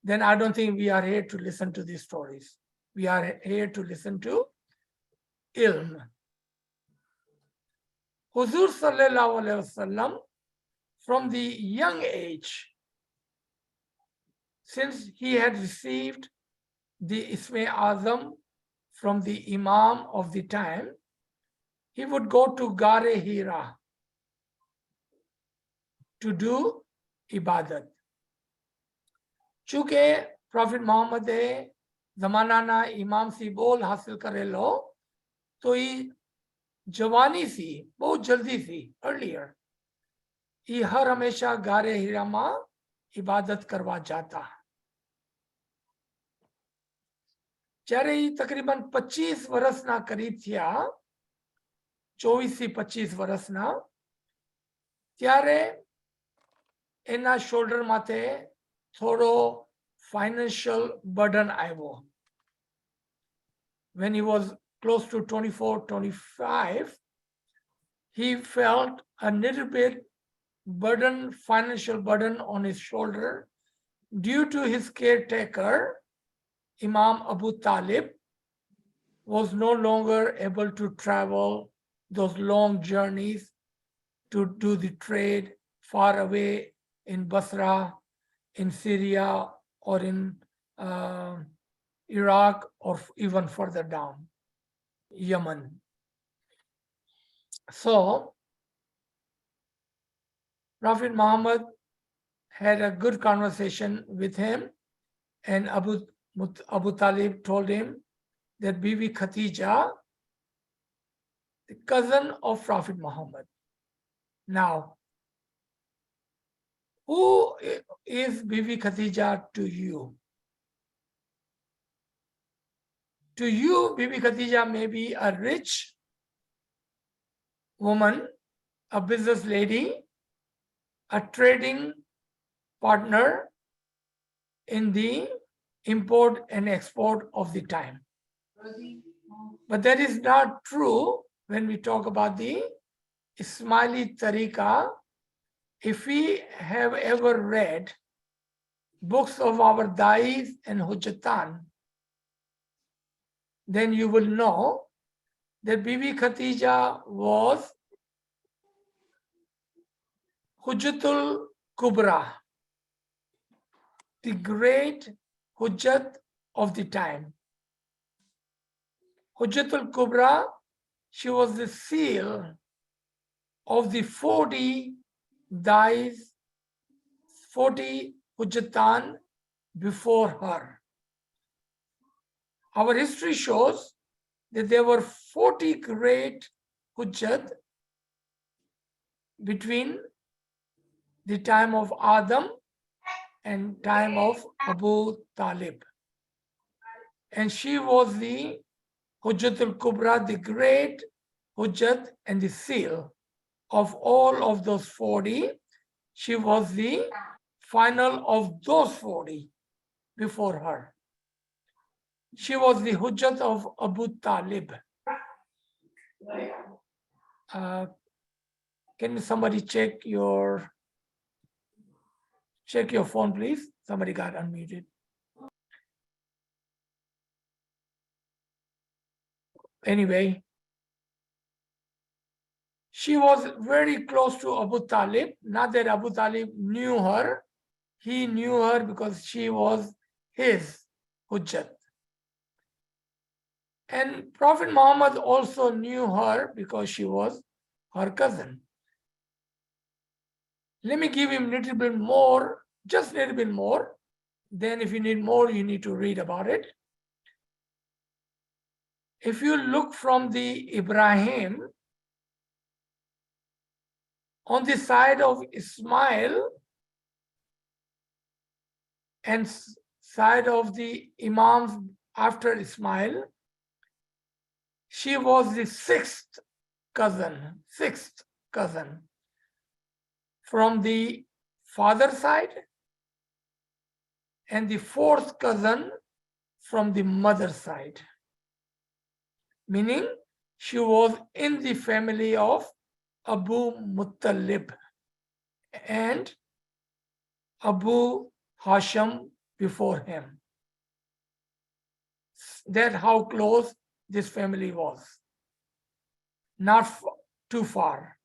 S1: then I don't think we are here to listen to these stories. We are here to listen to ilm. Huzur sallallahu alaihi wasallam, from the young age, since he had received the Isme Azam from the Imam of the time, he would go to Gare Hira to do इबादत. चूंकि profit Mohammad जमाना ना इमाम सी बोल हासिल करेलो तो ये जवानी सी बहुत जल्दी सी अर्लियर ये हर हमेशा गारे हिरामा इबादत करवा जाता. જ્યારે એ તકરીબન 25 વર્ષના કરીબ થયા 24 થી 25 વર્ષના ત્યારે એના શોલ્ડર માથે થોડો ફાઇનાન્શિયલ બર્ડન આવ્યો. When he was close to 24-25 he felt a little bit financial burden on his shoulder due to his caretaker Imam Abu Talib was no longer able to travel those long journeys to do the trade far away in Basra, in Syria, or in Iraq, or even further down, Yemen. So, Prophet Muhammad had a good conversation with him, and Abu Talib told him that Bibi Khatija, the cousin of Prophet Muhammad. Now, who is Bibi Khatija to you? To you, Bibi Khatija may be a rich woman, a business lady, a trading partner in the import and export of the time. But that is not true when we talk about the Ismaili Tariqa. If we have ever read books of our Dais and Hujjatan, then you will know that Bibi Khatija was Hujjatul Kubra, the great Hujjat of the time. Hujjatul Kubra, she was the seal of the 40 Dais, 40 Hujjatan before her. Our history shows that there were 40 great Hujjat between the time of Adam and time of Abu Talib. And she was the Hujjatul Kubra, the great Hujjat and the seal of all of those 40. She was the final of those 40 before her. She was the Hujjat of Abu Talib. Can somebody check your phone, please? Somebody got unmuted. Anyway, she was very close to Abu Talib. Not that Abu Talib knew her. He knew her because she was his Hujjat. And Prophet Muhammad also knew her because she was her cousin. Let me give him a little bit more, just a little bit more. Then if you need more, you need to read about it. If you look from the Ibrahim, on the side of Ismail and side of the Imams after Ismail, she was the sixth cousin from the father side and the fourth cousin from the mother side. Meaning she was in the family of Abu Muttalib and Abu Hashim before him. That's how close this family was. Not too far.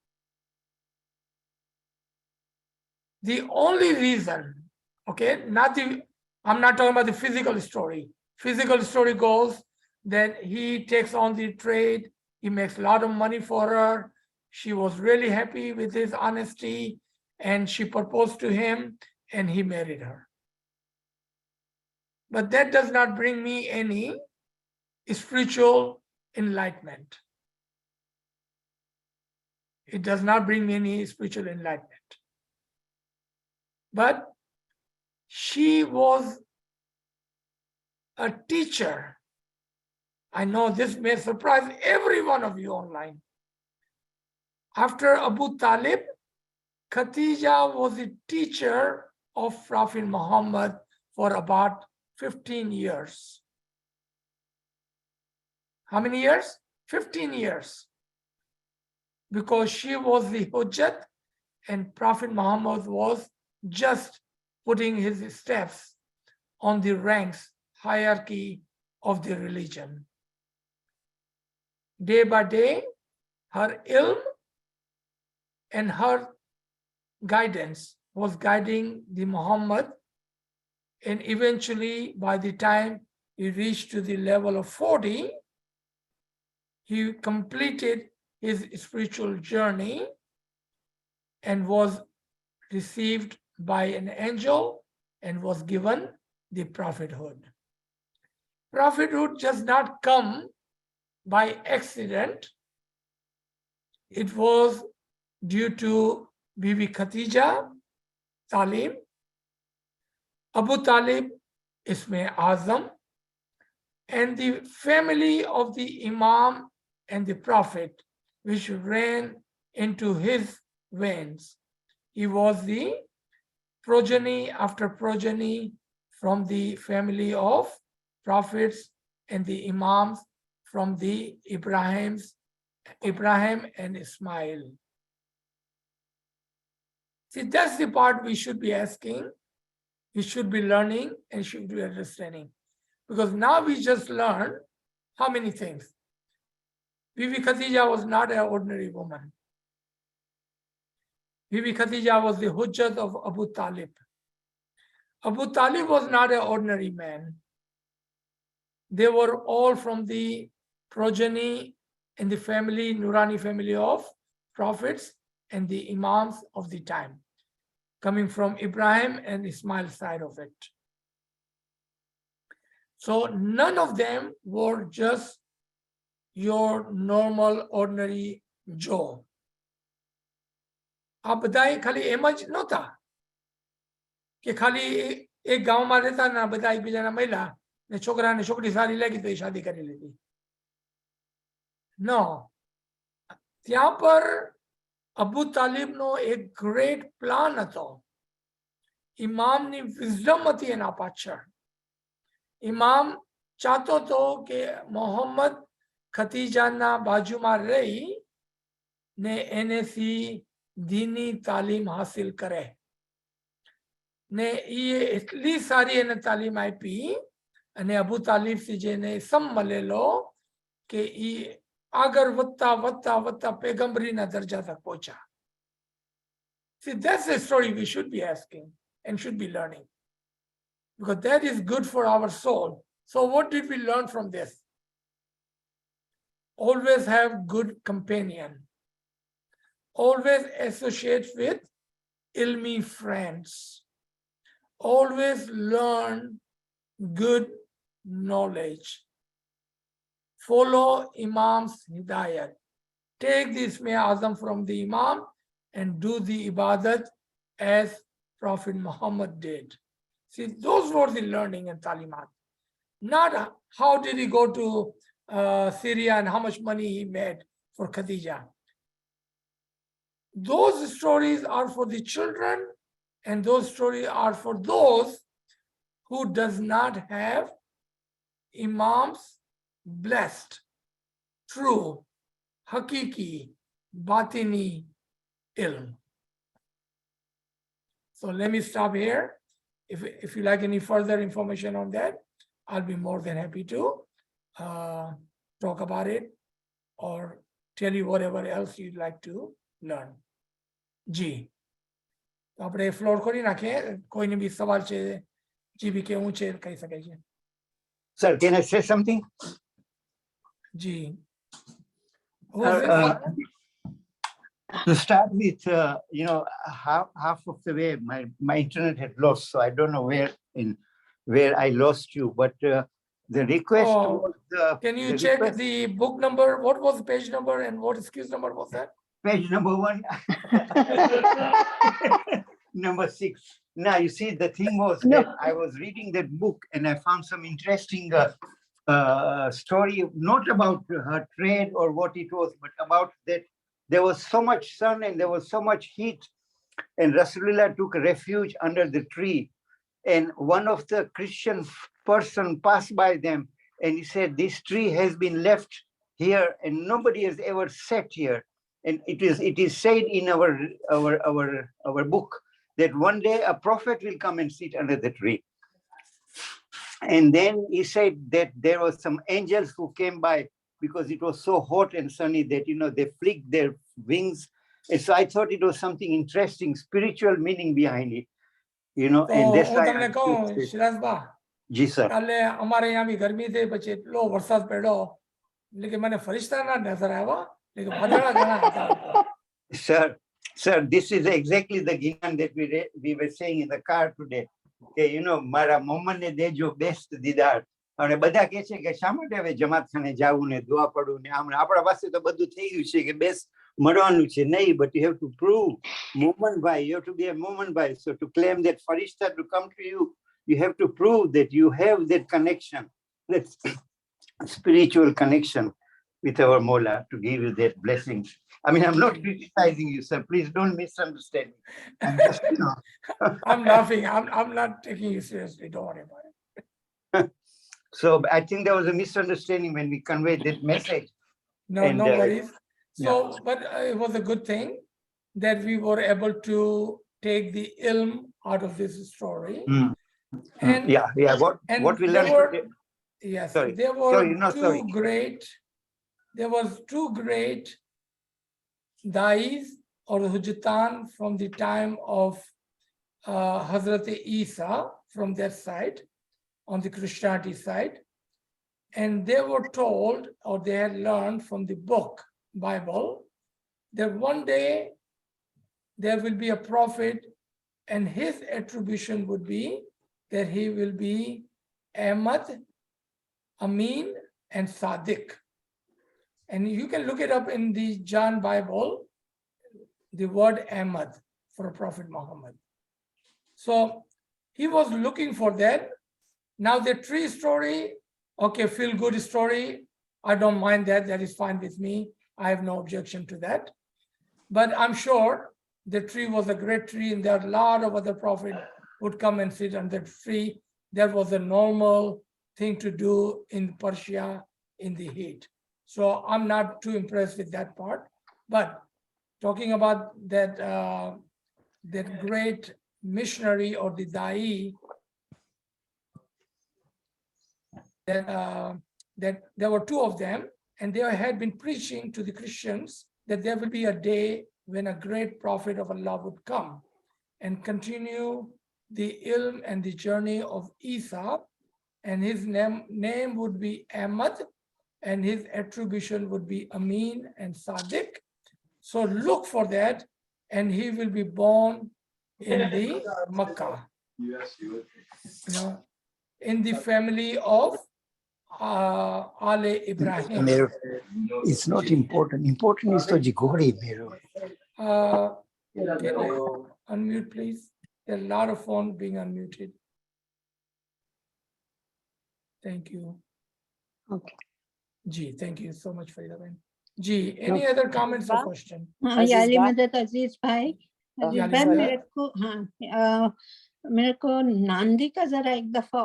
S1: The only reason, okay, I'm not talking about the physical story. Physical story goes that he takes on the trade, he makes a lot of money for her. She was really happy with his honesty and she proposed to him and he married her. But that does not bring me any spiritual enlightenment. It does not bring me any spiritual enlightenment. But she was a teacher. I know this may surprise every one of you online. After Abu Talib, Khadija was a teacher of Prophet Muhammad for about 15 years. How many years? 15 years. Because she was the Hujjat and Prophet Muhammad was just putting his steps on the ranks, hierarchy of the religion. Day by day, her ilm and her guidance was guiding the Muhammad, and eventually by the time he reached to the level of 40, he completed his spiritual journey and was received by an angel and was given the prophethood. Prophethood does not come by accident. It was due to Bibi Khatija Talim, Abu Talib Isme Azam, and the family of the Imam and the Prophet, which ran into his veins. He was the progeny after progeny from the family of prophets and the Imams from the Ibrahim and Ismail. See, that's the part we should be asking, we should be learning, and should be understanding. Because now we just learned how many things. Bibi Khadija was not an ordinary woman. Bibi Khadija was the Hujjat of Abu Talib. Abu Talib was not an ordinary man. They were all from the progeny and the family, Nurani family of prophets and the Imams of the time, coming from Ibrahim and Ismail side of it. So none of them were just your normal, ordinary Joe. आप बताएं खाली एमज नहोता कि खाली एक गांव में रहता ना बताई बीजा महिला ने छोकरा ने छोकरी सारी लगी तो शादी કરી લીધી. No. ત્યાં પર અબુ તાલિબનો એક ગ્રેટ પ્લાન હતો. ઇમામની વિઝડમ હતી એના પાછળ. ઇમામ ચાહતો હતો કે મોહમ્મદ ખતીજાના બાજુમાં રહી ને એનેથી दीनी तालीम हासिल करे ने ये इतनी सारी ने तालीम आपी अने अबू तालिब से जेने सम मलेलो के ये आगर वत्ता वत्ता वत्ता पैगंबरी ना दर्जा तक पहुंचा. See, that's the story we should be asking and should be learning, because that is good for our soul. So what did we learn from this? Always have good companion. Always associate with ilmi friends. Always learn good knowledge. Follow Imam's hidayat. Take the Isme Azam from the Imam and do the ibadat as Prophet Muhammad did. See, those were the learning and talimat. Not how did he go to Syria and how much money he made for Khadija. Those stories are for the children, and those stories are for those who does not have Imams blessed, true, hakiki, batini ilm. So let me stop here. If you like any further information on that, I'll be more than happy to talk about it or tell you whatever else you'd like to learn. जी આપણે floor ખોલી નાખીએ, કોઈને બી સવાલ છે જી બી કેવું છે કહી શકે છે.
S3: Sir, can I say something?
S1: G
S3: To start with, half of the way my internet had lost, so I don't know where I lost you. But the request
S1: Oh,
S3: was
S1: can you
S3: the
S1: check
S3: request-
S1: the book number? What was the page number and what excuse number was that?
S3: page number 1, number 6. Now you see, the thing was
S2: No.
S3: that I was reading that book and I found some interesting story, not about her trade or what it was, but about that there was so much sun and there was so much heat, and Rasulullah took refuge under the tree. And one of the Christian person passed by them and he said, this tree has been left here and nobody has ever sat here. And it is said in our book that one day a prophet will come and sit under the tree. And then he said that there were some angels who came by because it was so hot and sunny that, they flicked their wings. And so I thought it was something interesting, spiritual meaning behind it, and that's why I chose it.
S1: શિરાજબા
S3: Ji, sir.
S1: કાલે અમારે અહીંયા બી ગરમી થઈ પછી એટલો વરસાદ પડ્યો એટલે મને ફરિશ્તા ના નજર આવ્યા એટલે વાદળા ઘણા હતા.
S3: Sir, this is exactly the Gyan that we were saying in the car today. મારા મોહમ્મદને દેજો બેસ્ટ દીદાર. અને બધા કહે છે કે શા માટે હવે જમાત ખાને જાવું ને દુઆ પડવું ને આમ આપણા પાસે તો બધું થઈ ગયું છે કે બેસ્ટ મળવાનું છે નહીં, but you have to prove moment by, you have to be a moment by. So to claim that farishta to come to you, you have to prove that you have that connection, that spiritual connection with our Mola to give you that blessing. I mean, I'm not criticizing you, sir. Please don't misunderstand me. I'm just,
S1: I'm laughing. I'm not taking you seriously. Don't worry about it.
S3: So I think there was a misunderstanding when we conveyed that message.
S1: No,
S3: And,
S1: no worries. So,
S3: yeah.
S1: but it was a good thing that we were able to take the ilm out of this story. And
S3: Yeah. What we learned today.
S1: Yes,
S3: Sorry.
S1: there were
S3: Sorry, no, sorry.
S1: There was two great dais or hujjatan from the time of Hazrat Isa from their side, on the Christianity side. And they were told, or they had learned from the book, Bible, that one day there will be a prophet and his attribution would be that he will be Ahmad, Amin, and Sadiq. And you can look it up in the John Bible, the word Ahmad for Prophet Muhammad. So he was looking for that. Now the tree story, okay, feel good story. I don't mind that. That is fine with me. I have no objection to that. But I'm sure the tree was a great tree and there are a lot of other prophets would come and sit under the tree. That was a normal thing to do in Persia in the heat. So I'm not too impressed with that part. But talking about that great missionary or the Dai, that there were two of them, and they had been preaching to the Christians that there will be a day when a great prophet of Allah would come and continue the ilm and the journey of Isa, and his name would be Ahmad, and his attribution would be Amin and Sadiq. So look for that, and he will be born in the Makkah. In the family of Ale Ibrahim.
S3: It's not important. Important is the Jigori, Meru.
S1: Can you unmute, please? There are a lot of phones being unmuted. Thank you.
S2: Okay.
S1: Gee, thank you so much for your time. Gee, any other comments or question?
S4: याली मदद अजीज भाई मेरे को नांदी का जरा एक दफा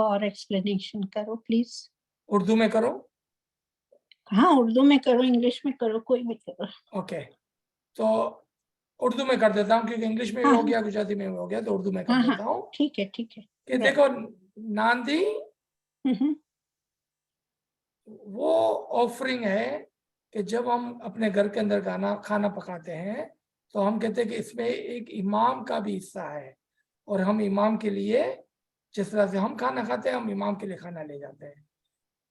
S4: और एक्सप्लेनेशन करो प्लीज.
S1: उर्दू में करो.
S4: हाँ, उर्दू में करो, इंग्लिश में करो, कोई भी करो.
S1: ओके, तो उर्दू में कर देता हूँ क्योंकि इंग्लिश में भी हो गया, गुजराती में भी हो गया, तो उर्दू में कर देता हूँ.
S4: ठीक है.
S1: कि देखो, नांदी वो ऑफरिंग है कि जब हम अपने घर के अंदर खाना पकाते हैं तो हम कहते हैं कि इसमें एक इमाम का भी हिस्सा है, और हम इमाम के लिए, जिस तरह से हम खाना खाते हैं, हम इमाम के लिए खाना ले जाते हैं.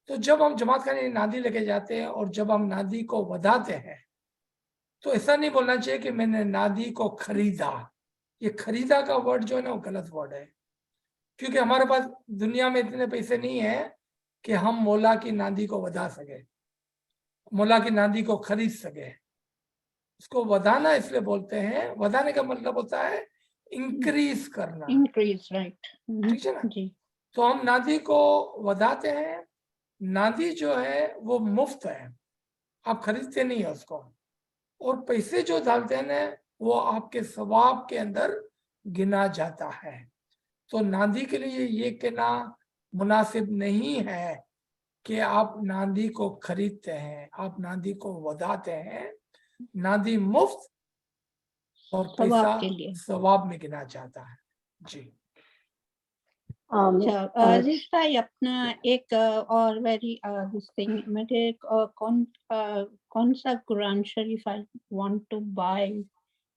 S1: तो जब हम जमात खाने नांदी लेके जाते हैं और जब हम नांदी को वधाते हैं तो ऐसा नहीं बोलना चाहिए कि मैंने नादी को खरीदा। ये खरीदा का वर्ड जो है ना वो गलत वर्ड है, क्योंकि हमारे पास दुनिया में इतने पैसे नहीं है कि हम मौला की नादी को वधा सके, मौला की नादी को खरीद सके। उसको वधाना इसलिए बोलते हैं, वधाने का मतलब होता है इंक्रीज करना,
S4: इंक्रीज, राइट।
S1: ठीक है ना।
S4: जी।
S1: तो हम नादी को वधाते हैं। नादी जो है वो मुफ्त है, आप खरीदते नहीं है उसको, और पैसे जो डालते हैं ना वो आपके सवाब के अंदर गिना जाता है। तो नादी के लिए ये कहना मुनासिब नहीं है कि आप नादी को खरीदते हैं, आप नादी को वधाते हैं। नादी मुफ्त और पैसा
S4: सवाब के लिए।
S1: सवाब में गिना जाता है। जी।
S4: अच्छा, अजीज भाई, अपना एक और वेरी दिस थिंग, मुझे कौन सा कुरान शरीफ आई वांट टू बाय,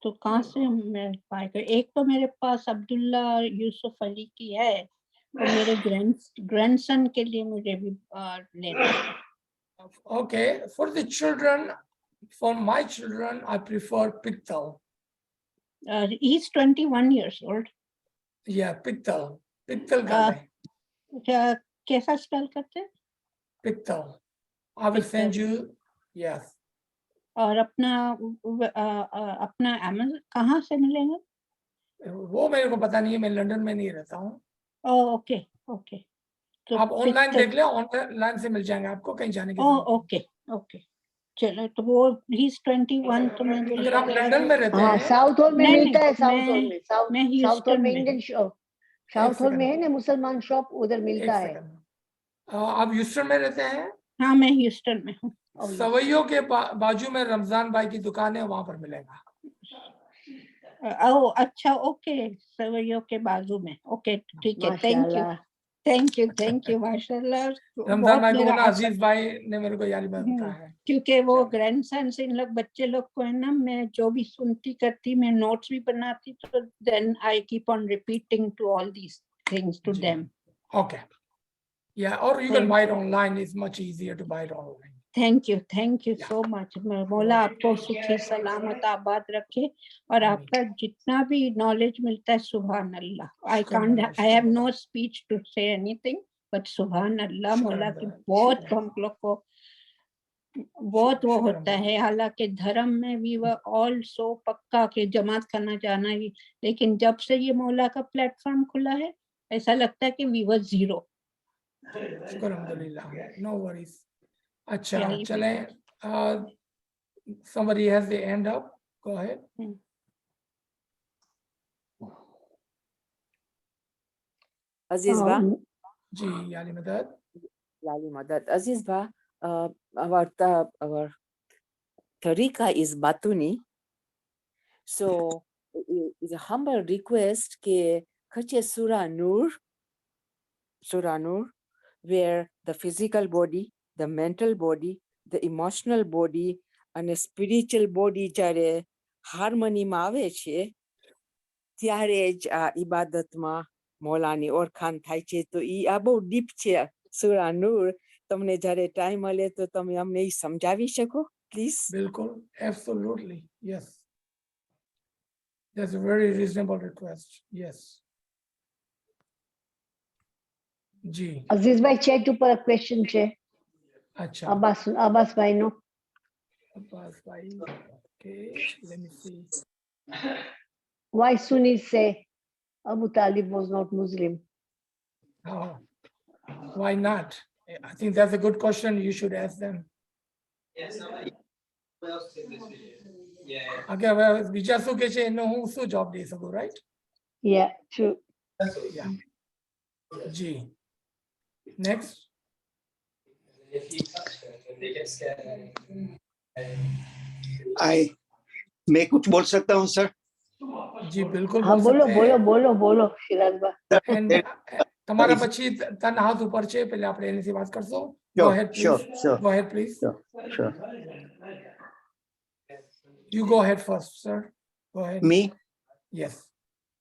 S4: तो कहाँ से मैं बाय कर? एक तो मेरे पास अब्दुल्ला यूसुफ अली की है, और मेरे ग्रैंडसन के लिए मुझे भी लेना है।
S1: Okay, for the children, for my children, I prefer Pictal.
S4: He's 21 years old.
S1: Yeah, Pictal. Pictal का है.
S4: कैसा स्पेल करते हैं?
S1: Pictal. I will send you. Yes.
S4: और अपना Amazon कहाँ से मिलेगा?
S1: वो मेरे को पता नहीं है, मैं लंदन में नहीं रहता हूँ।
S4: ओके ओके, तो
S1: आप ऑनलाइन देख ले, ऑनलाइन से मिल जाएंगे आपको, कहीं जाने की जरूरत नहीं।
S4: ओके ओके, चलो। तो वो he's 21, तो मैं बोली
S1: अगर आप लंदन में रहते
S2: हाँ,
S1: हैं,
S2: साउथ हॉल में
S4: नहीं,
S2: मिलता है,
S4: मैं
S2: साउथ हॉल में, साउथ
S4: मैं
S2: साउथ हॉल
S4: ह्यूस्टन
S2: में
S4: में
S2: इंडियन शॉप,
S1: एक
S2: साउथ हॉल में
S1: सेकंड,
S2: है ना मुसलमान शॉप, उधर
S1: एक
S2: मिलता है।
S1: सेकंड। आप ह्यूस्टन में रहते हैं?
S4: हाँ, मैं ह्यूस्टन में हूँ।
S1: सवैयों के बाजू में रमजान भाई की दुकान है, वहां पर मिलेगा।
S4: ओ अच्छा, ओके, सवैयों के बाजू में। ओके, ठीक है, थैंक यू माशाल्लाह।
S1: रमजान
S4: बहुत
S1: भाई को
S4: मेरा
S1: बोला,
S4: असर,
S1: अजीज भाई ने मेरे को याद कहा है,
S4: क्योंकि वो ग्रैंडसन से इन लोग बच्चे लोग को है ना, मैं जो भी सुनती करती, मैं नोट्स भी बनाती, तो then I keep on repeating to all these things to them.
S1: Okay, ya, और you can buy it online, it's much easier to buy it online.
S4: Thank you so much. मौला आपको सुखी सलामत आबाद रखे, और आपका जितना भी नॉलेज मिलता है, सुभान अल्लाह। I have no speech to say anything, but सुभान अल्लाह, मौला की बहुत हम लोग को बहुत वो होता है। हालांकि धर्म में भी वह ऑल सो पक्का के जमात खाना जाना ही, लेकिन जब से ये मौला का प्लेटफॉर्म खुला है, ऐसा लगता है कि वी वर जीरो।
S1: अल्हम्दुलिल्लाह, नो वरीज। अच्छा, चलें, somebody has the end up, go ahead.
S5: Aziz Ba,
S1: जी, याली मदद।
S5: Lali Madad. Aziz Ba, our tariqa is Batuni. So it's a humble request ke kache Surah Nur, where the physical body, the mental body, the emotional body, and the spiritual body jare harmony ma આવે છે, ત્યારે જ આ ઇબાદતમાં મૌલાની ઓળખાણ થાય છે. તો આ બહુ ડીપ છે સૂરા નૂર. તમને જ્યારે ટાઈમ મળે તો તમે અમને એ સમજાવી શકો પ્લીઝ?
S1: बिल्कुल, absolutely, yes. That's a very reasonable request. Yes. Ji,
S2: Aziz ભાઈ, chat ઉપર ક્વેશ્ચન છે.
S1: अच्छा,
S2: અબ્બાસ ભાઈ નો.
S1: अब्बास भाई, okay, let me see.
S2: Why Sunnis say Abu Talib was not Muslim?
S1: Oh, why not? I think that's a good question. You should ask them. Okay, well, બીજા શું કે છે એનો હું શું જવાબ દઈ શકું, right?
S2: Yeah, true.
S1: Yeah. जी, next.
S3: मैं कुछ बोल सकता हूँ सर?
S1: जी बिल्कुल
S2: हाँ,
S1: बोल सकते हैं।
S2: બોલો શિરાજ ભાઈ.
S1: And તમારા પછી તન હાથ ઉપર છે, પહેલા આપણે એની વાત કરશો. Go ahead, please.
S3: Sure.
S1: Go ahead, please.
S3: Sure.
S1: You go ahead first, sir. Go ahead.
S3: Me?
S1: Yes.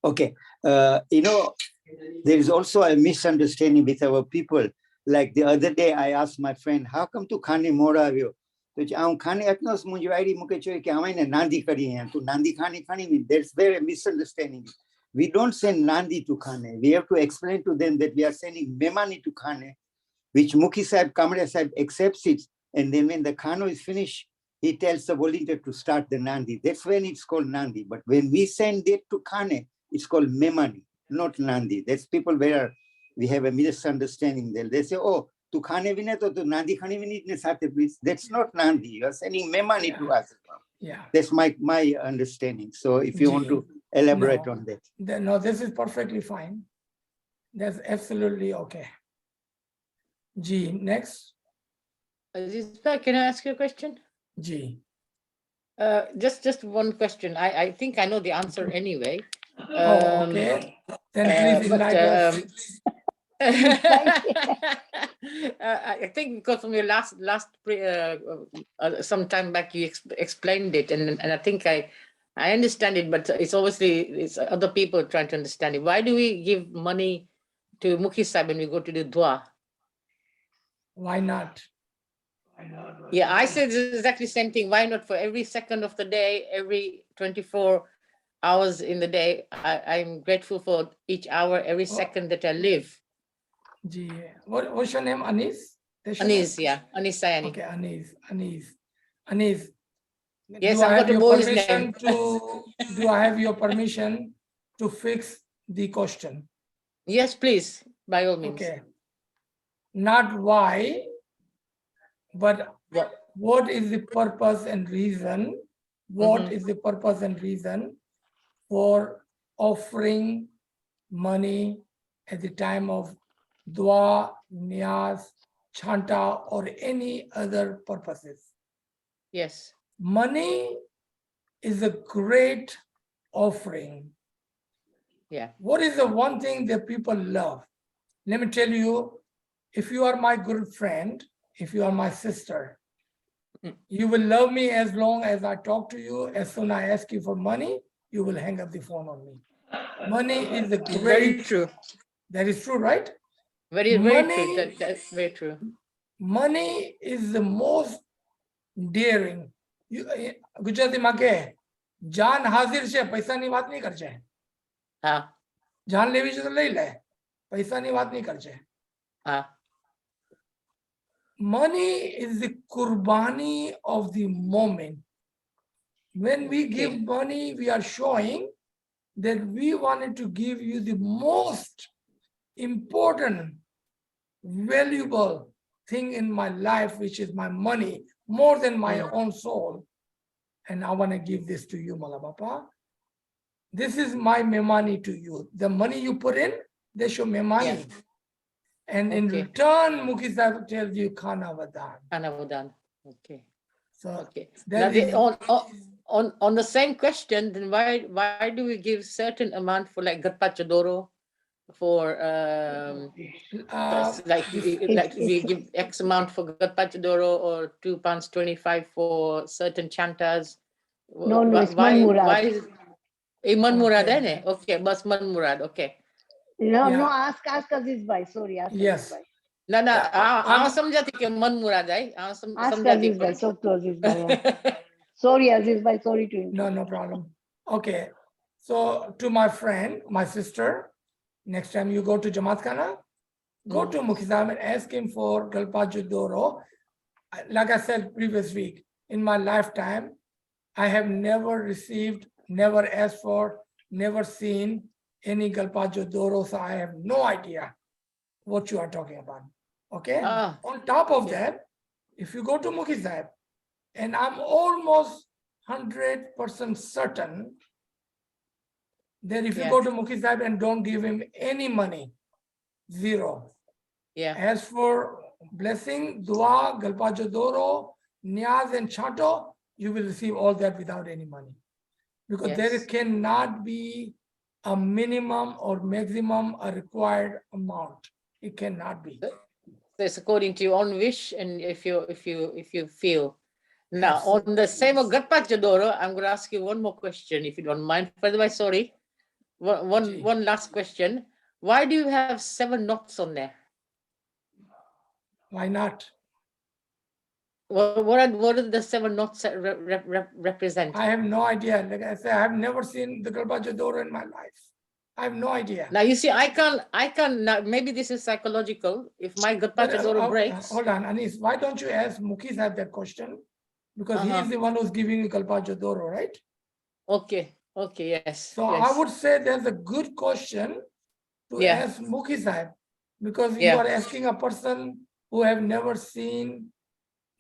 S3: Okay. There is also a misunderstanding with our people. Like the other day, I asked my friend, how come to Khani Moravio? તો આમ ખાને એટલો જ મૂંઝવાડી મૂકે છે કે અમે નાંદી કરી અહીંયા તું Nandi ખાની ખાની that's very misunderstanding. We don't send nandi to Khane. We have to explain to them that we are sending memani to Khane, which Mukhi Sahib, Kamra Sahib accepts it. And then when the Khano is finished, he tells the volunteer to start the nandi. That's when it's called nandi. But when we send it to Khane, it's called memani, not nandi. That's people where we have a misunderstanding there. They say, oh, tu Khane vine to tu nandi khani vine itne sathe, please. That's not nandi. You are sending memani to us.
S1: Yeah.
S3: That's my understanding. So if you want to elaborate on that.
S1: No, this is perfectly fine. That's absolutely okay. G, next.
S6: Azizbhai, can I ask you a question?
S1: G.
S6: Just one question. I think I know the answer anyway.
S1: Okay. Then please
S6: but,
S1: enlighten us.
S6: I think because from your last some time back you explained it, and I think I understand it, but it's other people trying to understand it. Why do we give money to Mukhi Sahib when we go to the dua?
S1: Why not?
S6: Yeah, I said exactly the same thing. Why not for every second of the day, every 24 hours in the day, I'm grateful for each hour, every second that I live.
S1: G. What's your name? Anis? That's your
S6: Anis,
S1: name?
S6: yeah. Anis Sayani.
S1: Okay, Anis.
S6: Yes,
S1: do I
S6: I've
S1: have
S6: got a
S1: your
S6: boy's
S1: permission
S6: name.
S1: do I have your permission to fix the question?
S6: Yes, please, by all means.
S1: Okay. Not why, but what is the purpose and reason? What is the purpose and reason for offering money at the time of dua, niyaz, chanta, or any other purposes?
S6: Yes.
S1: Money is a great offering.
S6: Yeah.
S1: What is the one thing that people love? Let me tell you, if you are my good friend, if you are my sister, you will love me as long as I talk to you. As soon as I ask you for money, you will hang up the phone on me. Money is the
S6: Very
S1: great.
S6: true.
S1: That is true, right?
S6: Very
S1: Money,
S6: true. That's very true.
S1: money is the most daring. Gujarati માં કહે જાન હાજર છે પૈસાની વાત નહીં કરશે.
S6: Ah,
S1: જાન લેવી છે તો લઈ લે, પૈસાની વાત નહીં કરશે.
S6: ah.
S1: Money is the kurbani of the moment. When we give money, we are showing that we wanted to give you the most important, valuable thing in my life, which is my money, more than my own soul. And I want to give this to you, Malabapa. This is my memani to you. The money you put in, that's your memani.
S6: Yeah.
S1: And in return, Mukhi Sahib tells you Khana Vadan.
S6: Khana Vadan. Okay.
S1: So
S6: Okay.
S1: that
S6: Now,
S1: is,
S6: on the same question, then why do we give certain amount for like Gatpa Chodoro? For like we give X amount for Gatpa Chodoro or £2.25 for certain chantas.
S2: No, it's Man Murad.
S6: Why is Man Murad? Okay, bas Man Murad. Okay.
S2: No, ask Aziz Bhai. Sorry, ask
S1: Yes.
S2: Aziz Bhai.
S6: No, I समझाती कि मन मुराद है.
S2: Ask Aziz Bhai. Talk to Aziz Bhai. Sorry, Aziz Bhai. Sorry to interrupt.
S1: No problem. Okay. So to my friend, my sister, next time you go to Jamat Khana, go to Mukhi Sahib and ask him for Galpa Judoro. Like I said previous week, in my lifetime, I have never received, never asked for, never seen any Galpa Judoro, so I have no idea what you are talking about. Okay? On top of that, if you go to Mukhi Sahib, and I'm almost 100% certain that if you go to Mukhi Sahib and don't give him any money, zero.
S6: Yeah.
S1: As for blessing, dua, Galpa Jodoro, Niaz and Chato, you will receive all that without any money. Because there cannot be a minimum or maximum, a required amount. It cannot be.
S6: It's according to your own wish and if you feel. Now, on the same of Gatpa Chodoro, I'm going to ask you one more question, if you don't mind. By the way, sorry. One last question. Why do you have 7 knots on there?
S1: Why not?
S6: what are the 7 knots represent?
S1: I have no idea. Like I said, I have never seen the Galpachadoro in my life. I have no idea.
S6: Now you see, I can't now, maybe this is psychological. If my
S1: But,
S6: Galpachadoro breaks,
S1: hold on, Anis, why don't you ask Mukhi Sahib that question? Because he is the one who's giving you Galpachadoro, right?
S6: okay, yes.
S1: So
S6: yes.
S1: I would say that's a good question to
S6: Yeah.
S1: ask Mukhi Sahib, because you
S6: Yeah.
S1: are asking a person who have never seen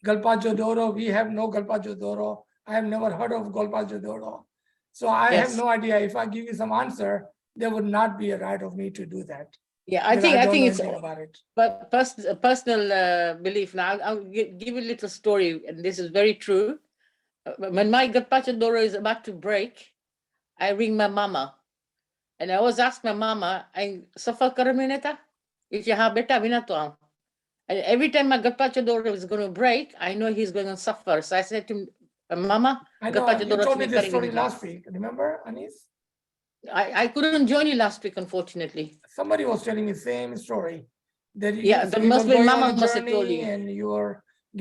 S1: Galpachadoro. We have no Galpachadoro. I have never heard of Galpachadoro. So I have
S6: Yes.
S1: no idea. If I give you some answer, there would not be a right of me to do that.
S6: Yeah, I
S1: Because
S6: think
S1: don't know
S6: it's
S1: anything about it.
S6: but personal belief. Now I'll give you a little story, and this is very true. When my Galpachadoro is about to break, I ring my mama, and I always ask my mama, "I suffer karamineta? If you have beta vinatuan." And every time my Galpachadoro is going to break, I know he's going to suffer. So I said to Mama,
S1: I know you
S6: Galpachadoro
S1: told me this story
S6: karamineta.
S1: last week. Remember, Anis?
S6: I couldn't join you last week, unfortunately.
S1: Somebody was telling me the same story. That
S6: Yeah,
S1: he
S6: that
S1: was
S6: must be
S1: going
S6: Mama
S1: on a
S6: must have told
S1: journey
S6: you.
S1: and you were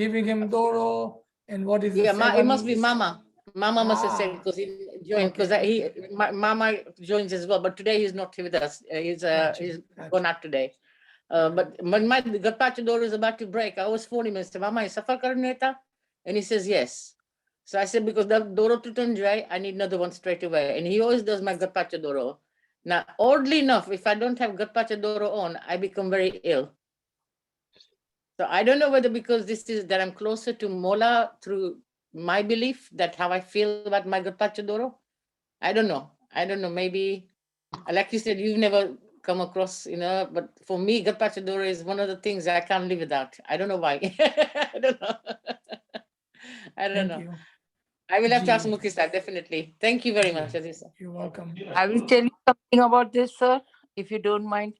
S1: giving him Doro and what is the
S6: Yeah, it must
S1: seven?
S6: be Mama. Mama must have said because he joined, because Mama joins as well. But today he's not with us. He's gone out today. But when my Galpachadoro is about to break, I always phone him and say, Mama, is suffer karaneta? And he says yes. So I said, because the Doro to turn dry, I need another one straight away. And he always does my Galpachadoro. Now, oddly enough, if I don't have Galpachadoro on, I become very ill. So I don't know whether because this is that I'm closer to Mola through my belief, that how I feel about my Galpachadoro. I don't know. Maybe, like you said, you've never come across, but for me, Galpachadoro is one of the things I can't live without. I don't know why. I don't know. I don't know.
S1: You.
S6: I will have to ask
S1: Gee.
S6: Mukista, definitely. Thank you very much, Aziza.
S1: You're welcome.
S5: I will tell you something about this, sir, if you don't mind.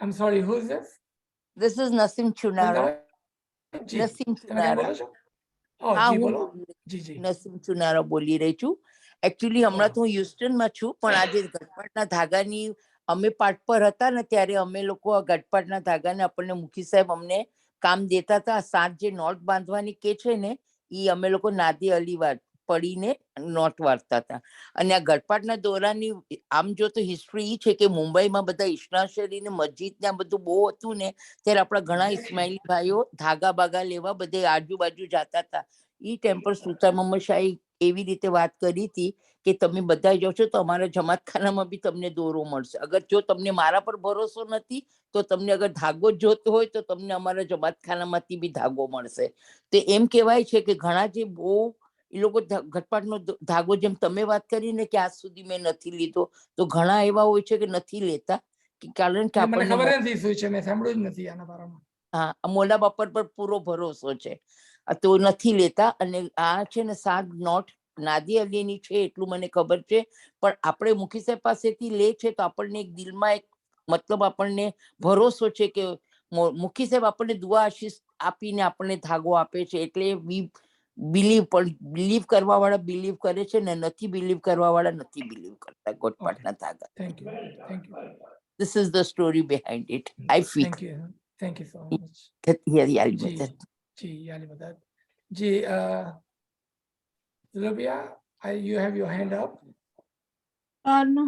S1: I'm sorry, who is this?
S5: This is Nasim Chunaro.
S1: G
S5: Nasim
S1: તમે કઈ
S5: Chunaro.
S1: બોલો છો ઓ
S5: હા,
S1: જી
S5: હું
S1: બોલો જી
S5: નસીમ ચુનારો બોલી રહી છું. એકચ્યુઅલી હમણાં તો હું હ્યુસ્ટનમાં છું, પણ આજે ગટપાટના ધાગાની અમે પાઠ પર હતા ને ત્યારે અમે લોકો આ ગટપાટના ધાગાને આપણને મુખી સાહેબ અમને કામ દેતા હતા. આ સાત જે નોટ બાંધવાની કે છે ને એ અમે લોકો નાદી અલી પડીને નોટ વાળતા હતા. અને આ ગટપાટના દોરાની આમ જો તો હિસ્ટ્રી એ છે કે મુંબઈમાં બધા ઈશ્નાશરી ને મસ્જિદ ને આ બધું બહુ હતું ને ત્યારે આપણા ઘણા ઇસ્માઇલી ભાઈઓ ધાગા બાગા લેવા બધે આજુબાજુ જતા હતા. ઈ ટેમ્પલ સુલતાન મોહમ્મદ શાહે એવી રીતે વાત કરી હતી કે તમે બધા જશો તો અમારા જમાતખાનામાં બી તમને દોરો મળશે. અગર જો તમને મારા પર ભરોસો નથી તો તમને અગર ધાગો જોતો હોય તો તમને અમારા જમાતખાનામાંથી બી ધાગો મળશે. તો એમ કહેવાય છે કે ઘણા જે બહુ એ લોકો ગટપાટનો ધાગો જેમ તમે વાત કરી ને કે આજ સુધી મેં નથી લીધો, તો ઘણા એવા હોય છે કે નથી લેતા કારણ કે
S1: મને
S5: આપણને
S1: ખબર નથી શું છે મેં સાંભળ્યું જ નથી આના બારામાં.
S5: હા, મોલા બાપર પર પૂરો ભરોસો છે તો નથી લેતા. અને આ છે ને 7 નોટ નાદી અલીની છે એટલું મને ખબર છે, પણ આપણે મુખી સાહેબ પાસેથી લે છે તો આપણને એક દિલમાં એક મતલબ આપણને ભરોસો છે કે મુખી સાહેબ આપણને દુઆ આશીષ આપીને આપણને ધાગો આપે છે. એટલે બિલીવ કરવા વાળા બિલીવ કરે છે ને નથી બિલીવ કરવા વાળા નથી બિલીવ કરતા ગોટપાટના ધાગા.
S1: Thank you.
S5: This is the story behind it. I feel.
S1: Thank you so much.
S5: જી
S1: યાલી મદદ. જી ઝુલબિયા, you have your hand up.
S4: No,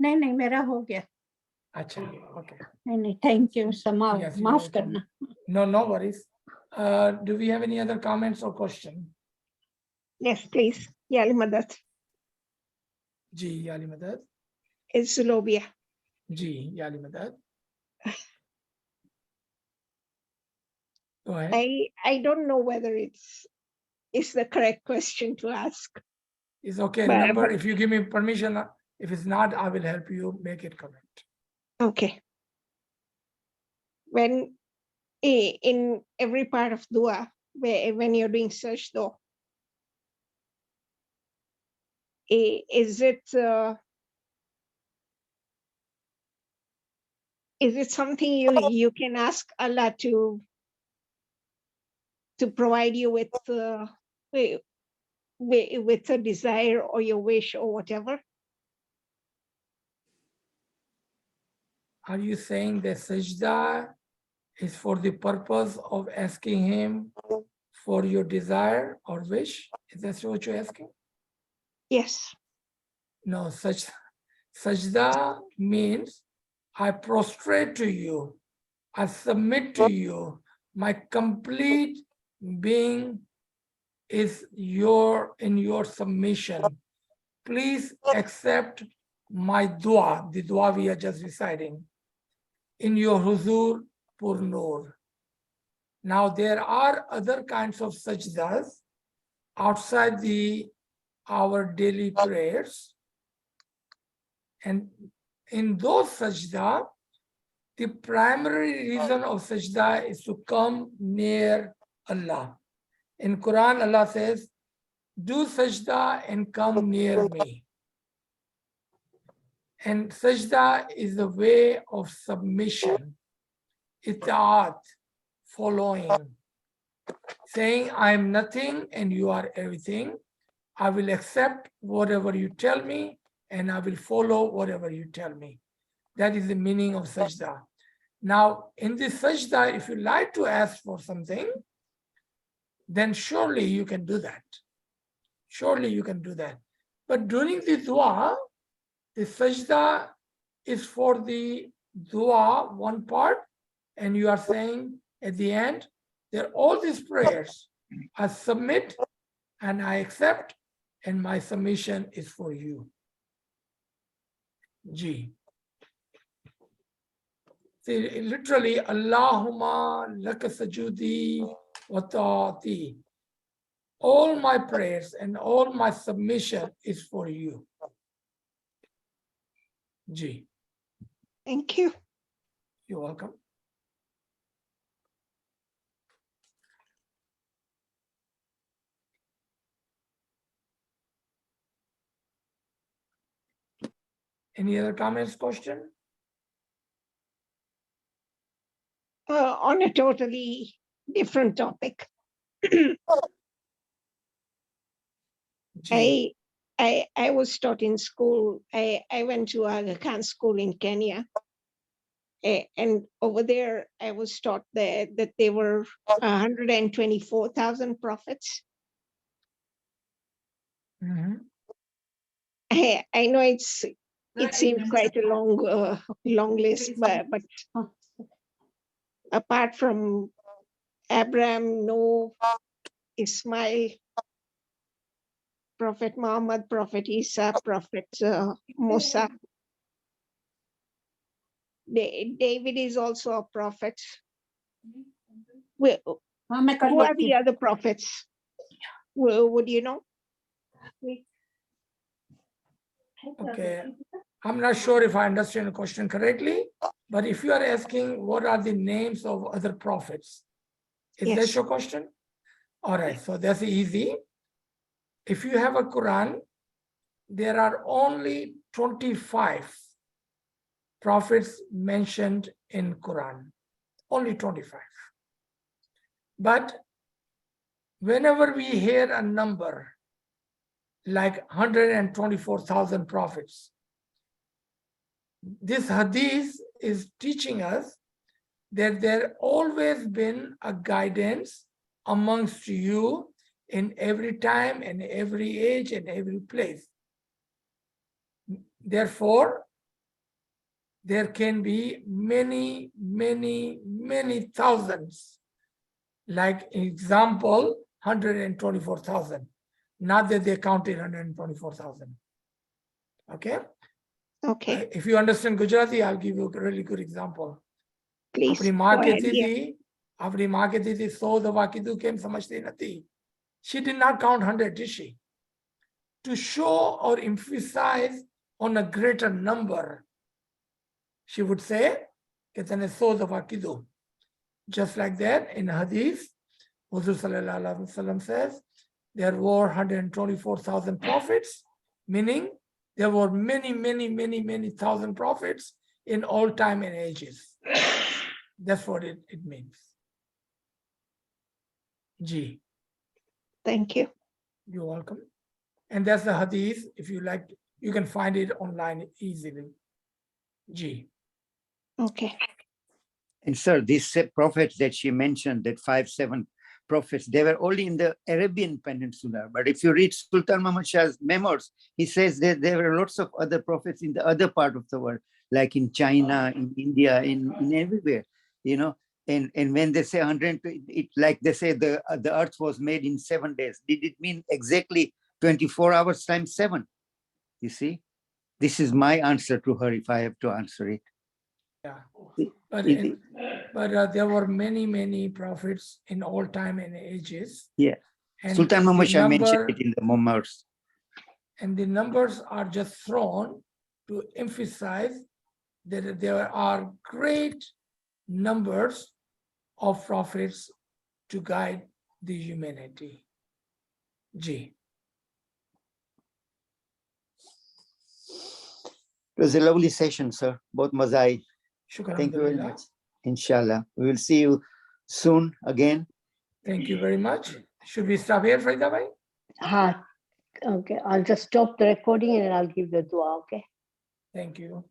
S4: नहीं मेरा हो गया.
S1: अच्छा, okay.
S4: नहीं, thank you.
S1: Yes, you're
S4: माफ
S1: welcome.
S4: करना.
S1: No worries. Do we have any other comments or question?
S7: Yes, please. Yali Madad.
S1: जी याली मदद.
S7: It's Zulobia.
S1: जी याली मदद. Go ahead.
S7: I don't know whether it's the correct question to ask.
S1: It's okay. Remember, if you give me permission, if it's not, I will help you make it correct.
S7: Okay. When in every part of dua, when you're doing search though, is it something you can ask Allah to provide you with a desire or your wish or whatever?
S1: Are you saying that sajda is for the purpose of asking him for your desire or wish. Is that what you're asking?
S7: Yes.
S1: No, sajda means I prostrate to you, I submit to you. My complete being is in your submission. Please accept my dua, the dua we are just reciting, in your huzur pur noor. Now there are other kinds of sajdas outside our daily prayers. And in those sajda, the primary reason of sajda is to come near Allah. In Quran, Allah says, do sajda and come near me. And sajda is the way of submission, itaat, following, saying, I am nothing and you are everything. I will accept whatever you tell me and I will follow whatever you tell me. That is the meaning of sajda. Now, in this sajda, if you like to ask for something, then surely you can do that. Surely you can do that. But during the dua, the sajda is for the dua, one part, and you are saying at the end, that all these prayers, I submit and I accept, and my submission is for you. Ji. See, literally, Allahumma laka sajudi wa ta'ati. All my prayers and all my submission is for you. Ji.
S7: Thank you.
S1: You're welcome. Any other comments, question?
S7: On a totally different topic.
S1: Ji.
S7: I was taught in school. I went to Aga Khan school in Kenya. And over there, I was taught that there were 124,000 prophets.
S1: Mhm.
S7: I know it seems quite a long list, but apart from Abraham, Noah, Ismail, Prophet Muhammad, Prophet Isa, Prophet Musa, David is also a prophet. Who are the other prophets? Would you know?
S1: Okay. I'm not sure if I understand the question correctly, but if you are asking what are the names of other prophets, is that
S7: Yes.
S1: your question? All right, so that's easy. If you have a Quran, there are only 25 prophets mentioned in Quran, only 25. But whenever we hear a number like 124,000 prophets, this hadith is teaching us that there always been a guidance amongst you in every time and every age and every place. Therefore, there can be many, many, many thousands. Like example, 124,000. Not that they counted 124,000. Okay?
S7: Okay,
S1: If you understand Gujarati, I'll give you a really good example.
S7: please.
S1: अपनी
S7: Go
S1: माँ
S7: ahead,
S1: कहती
S7: yeah.
S1: थी, अपनी माँ कहती थी 100 दफा कीधु केम समझती नथी. She did not count 100, did she? To show or emphasize on a greater number, she would say कि तने 100 दफा कीधु. Just like that, in Hadith, Huzur Sallallahu Alaihi Wasallam says there were 124,000 prophets, meaning there were many, many, many, many thousand prophets in all time and ages. That's what it means. Ji.
S7: Thank you.
S1: You're welcome. And that's the hadith. If you like, you can find it online easily. Ji.
S7: Okay.
S3: And sir, these prophets that she mentioned, that 5, 7 prophets. They were only in the Arabian Peninsula. But if you read Sultan Muhammad Shah's memoirs, he says that there were lots of other prophets in the other part of the world, like in China, in India, in everywhere, you know. And when they say 120, it like they say the earth was made in 7 days. Did it mean exactly 24 hours times 7? You see, this is my answer to her if I have to answer it.
S1: Yeah.
S3: It-
S1: But there were many prophets in all time and ages.
S3: yeah.
S1: And
S3: Sultan Muhammad
S1: the
S3: Shah mentioned
S1: number-
S3: it in the memoirs.
S1: And the numbers are just thrown to emphasize that there are great numbers of prophets to guide the humanity. G.
S3: It was a lovely session, sir. Both Mazai.
S1: Shukran.
S3: Thank you very much. Inshallah. We will see you soon again.
S1: Thank you very much. Should we stop here, Farida bhai?
S2: Okay, I'll just stop the recording and I'll give the dua, okay?
S1: Thank you.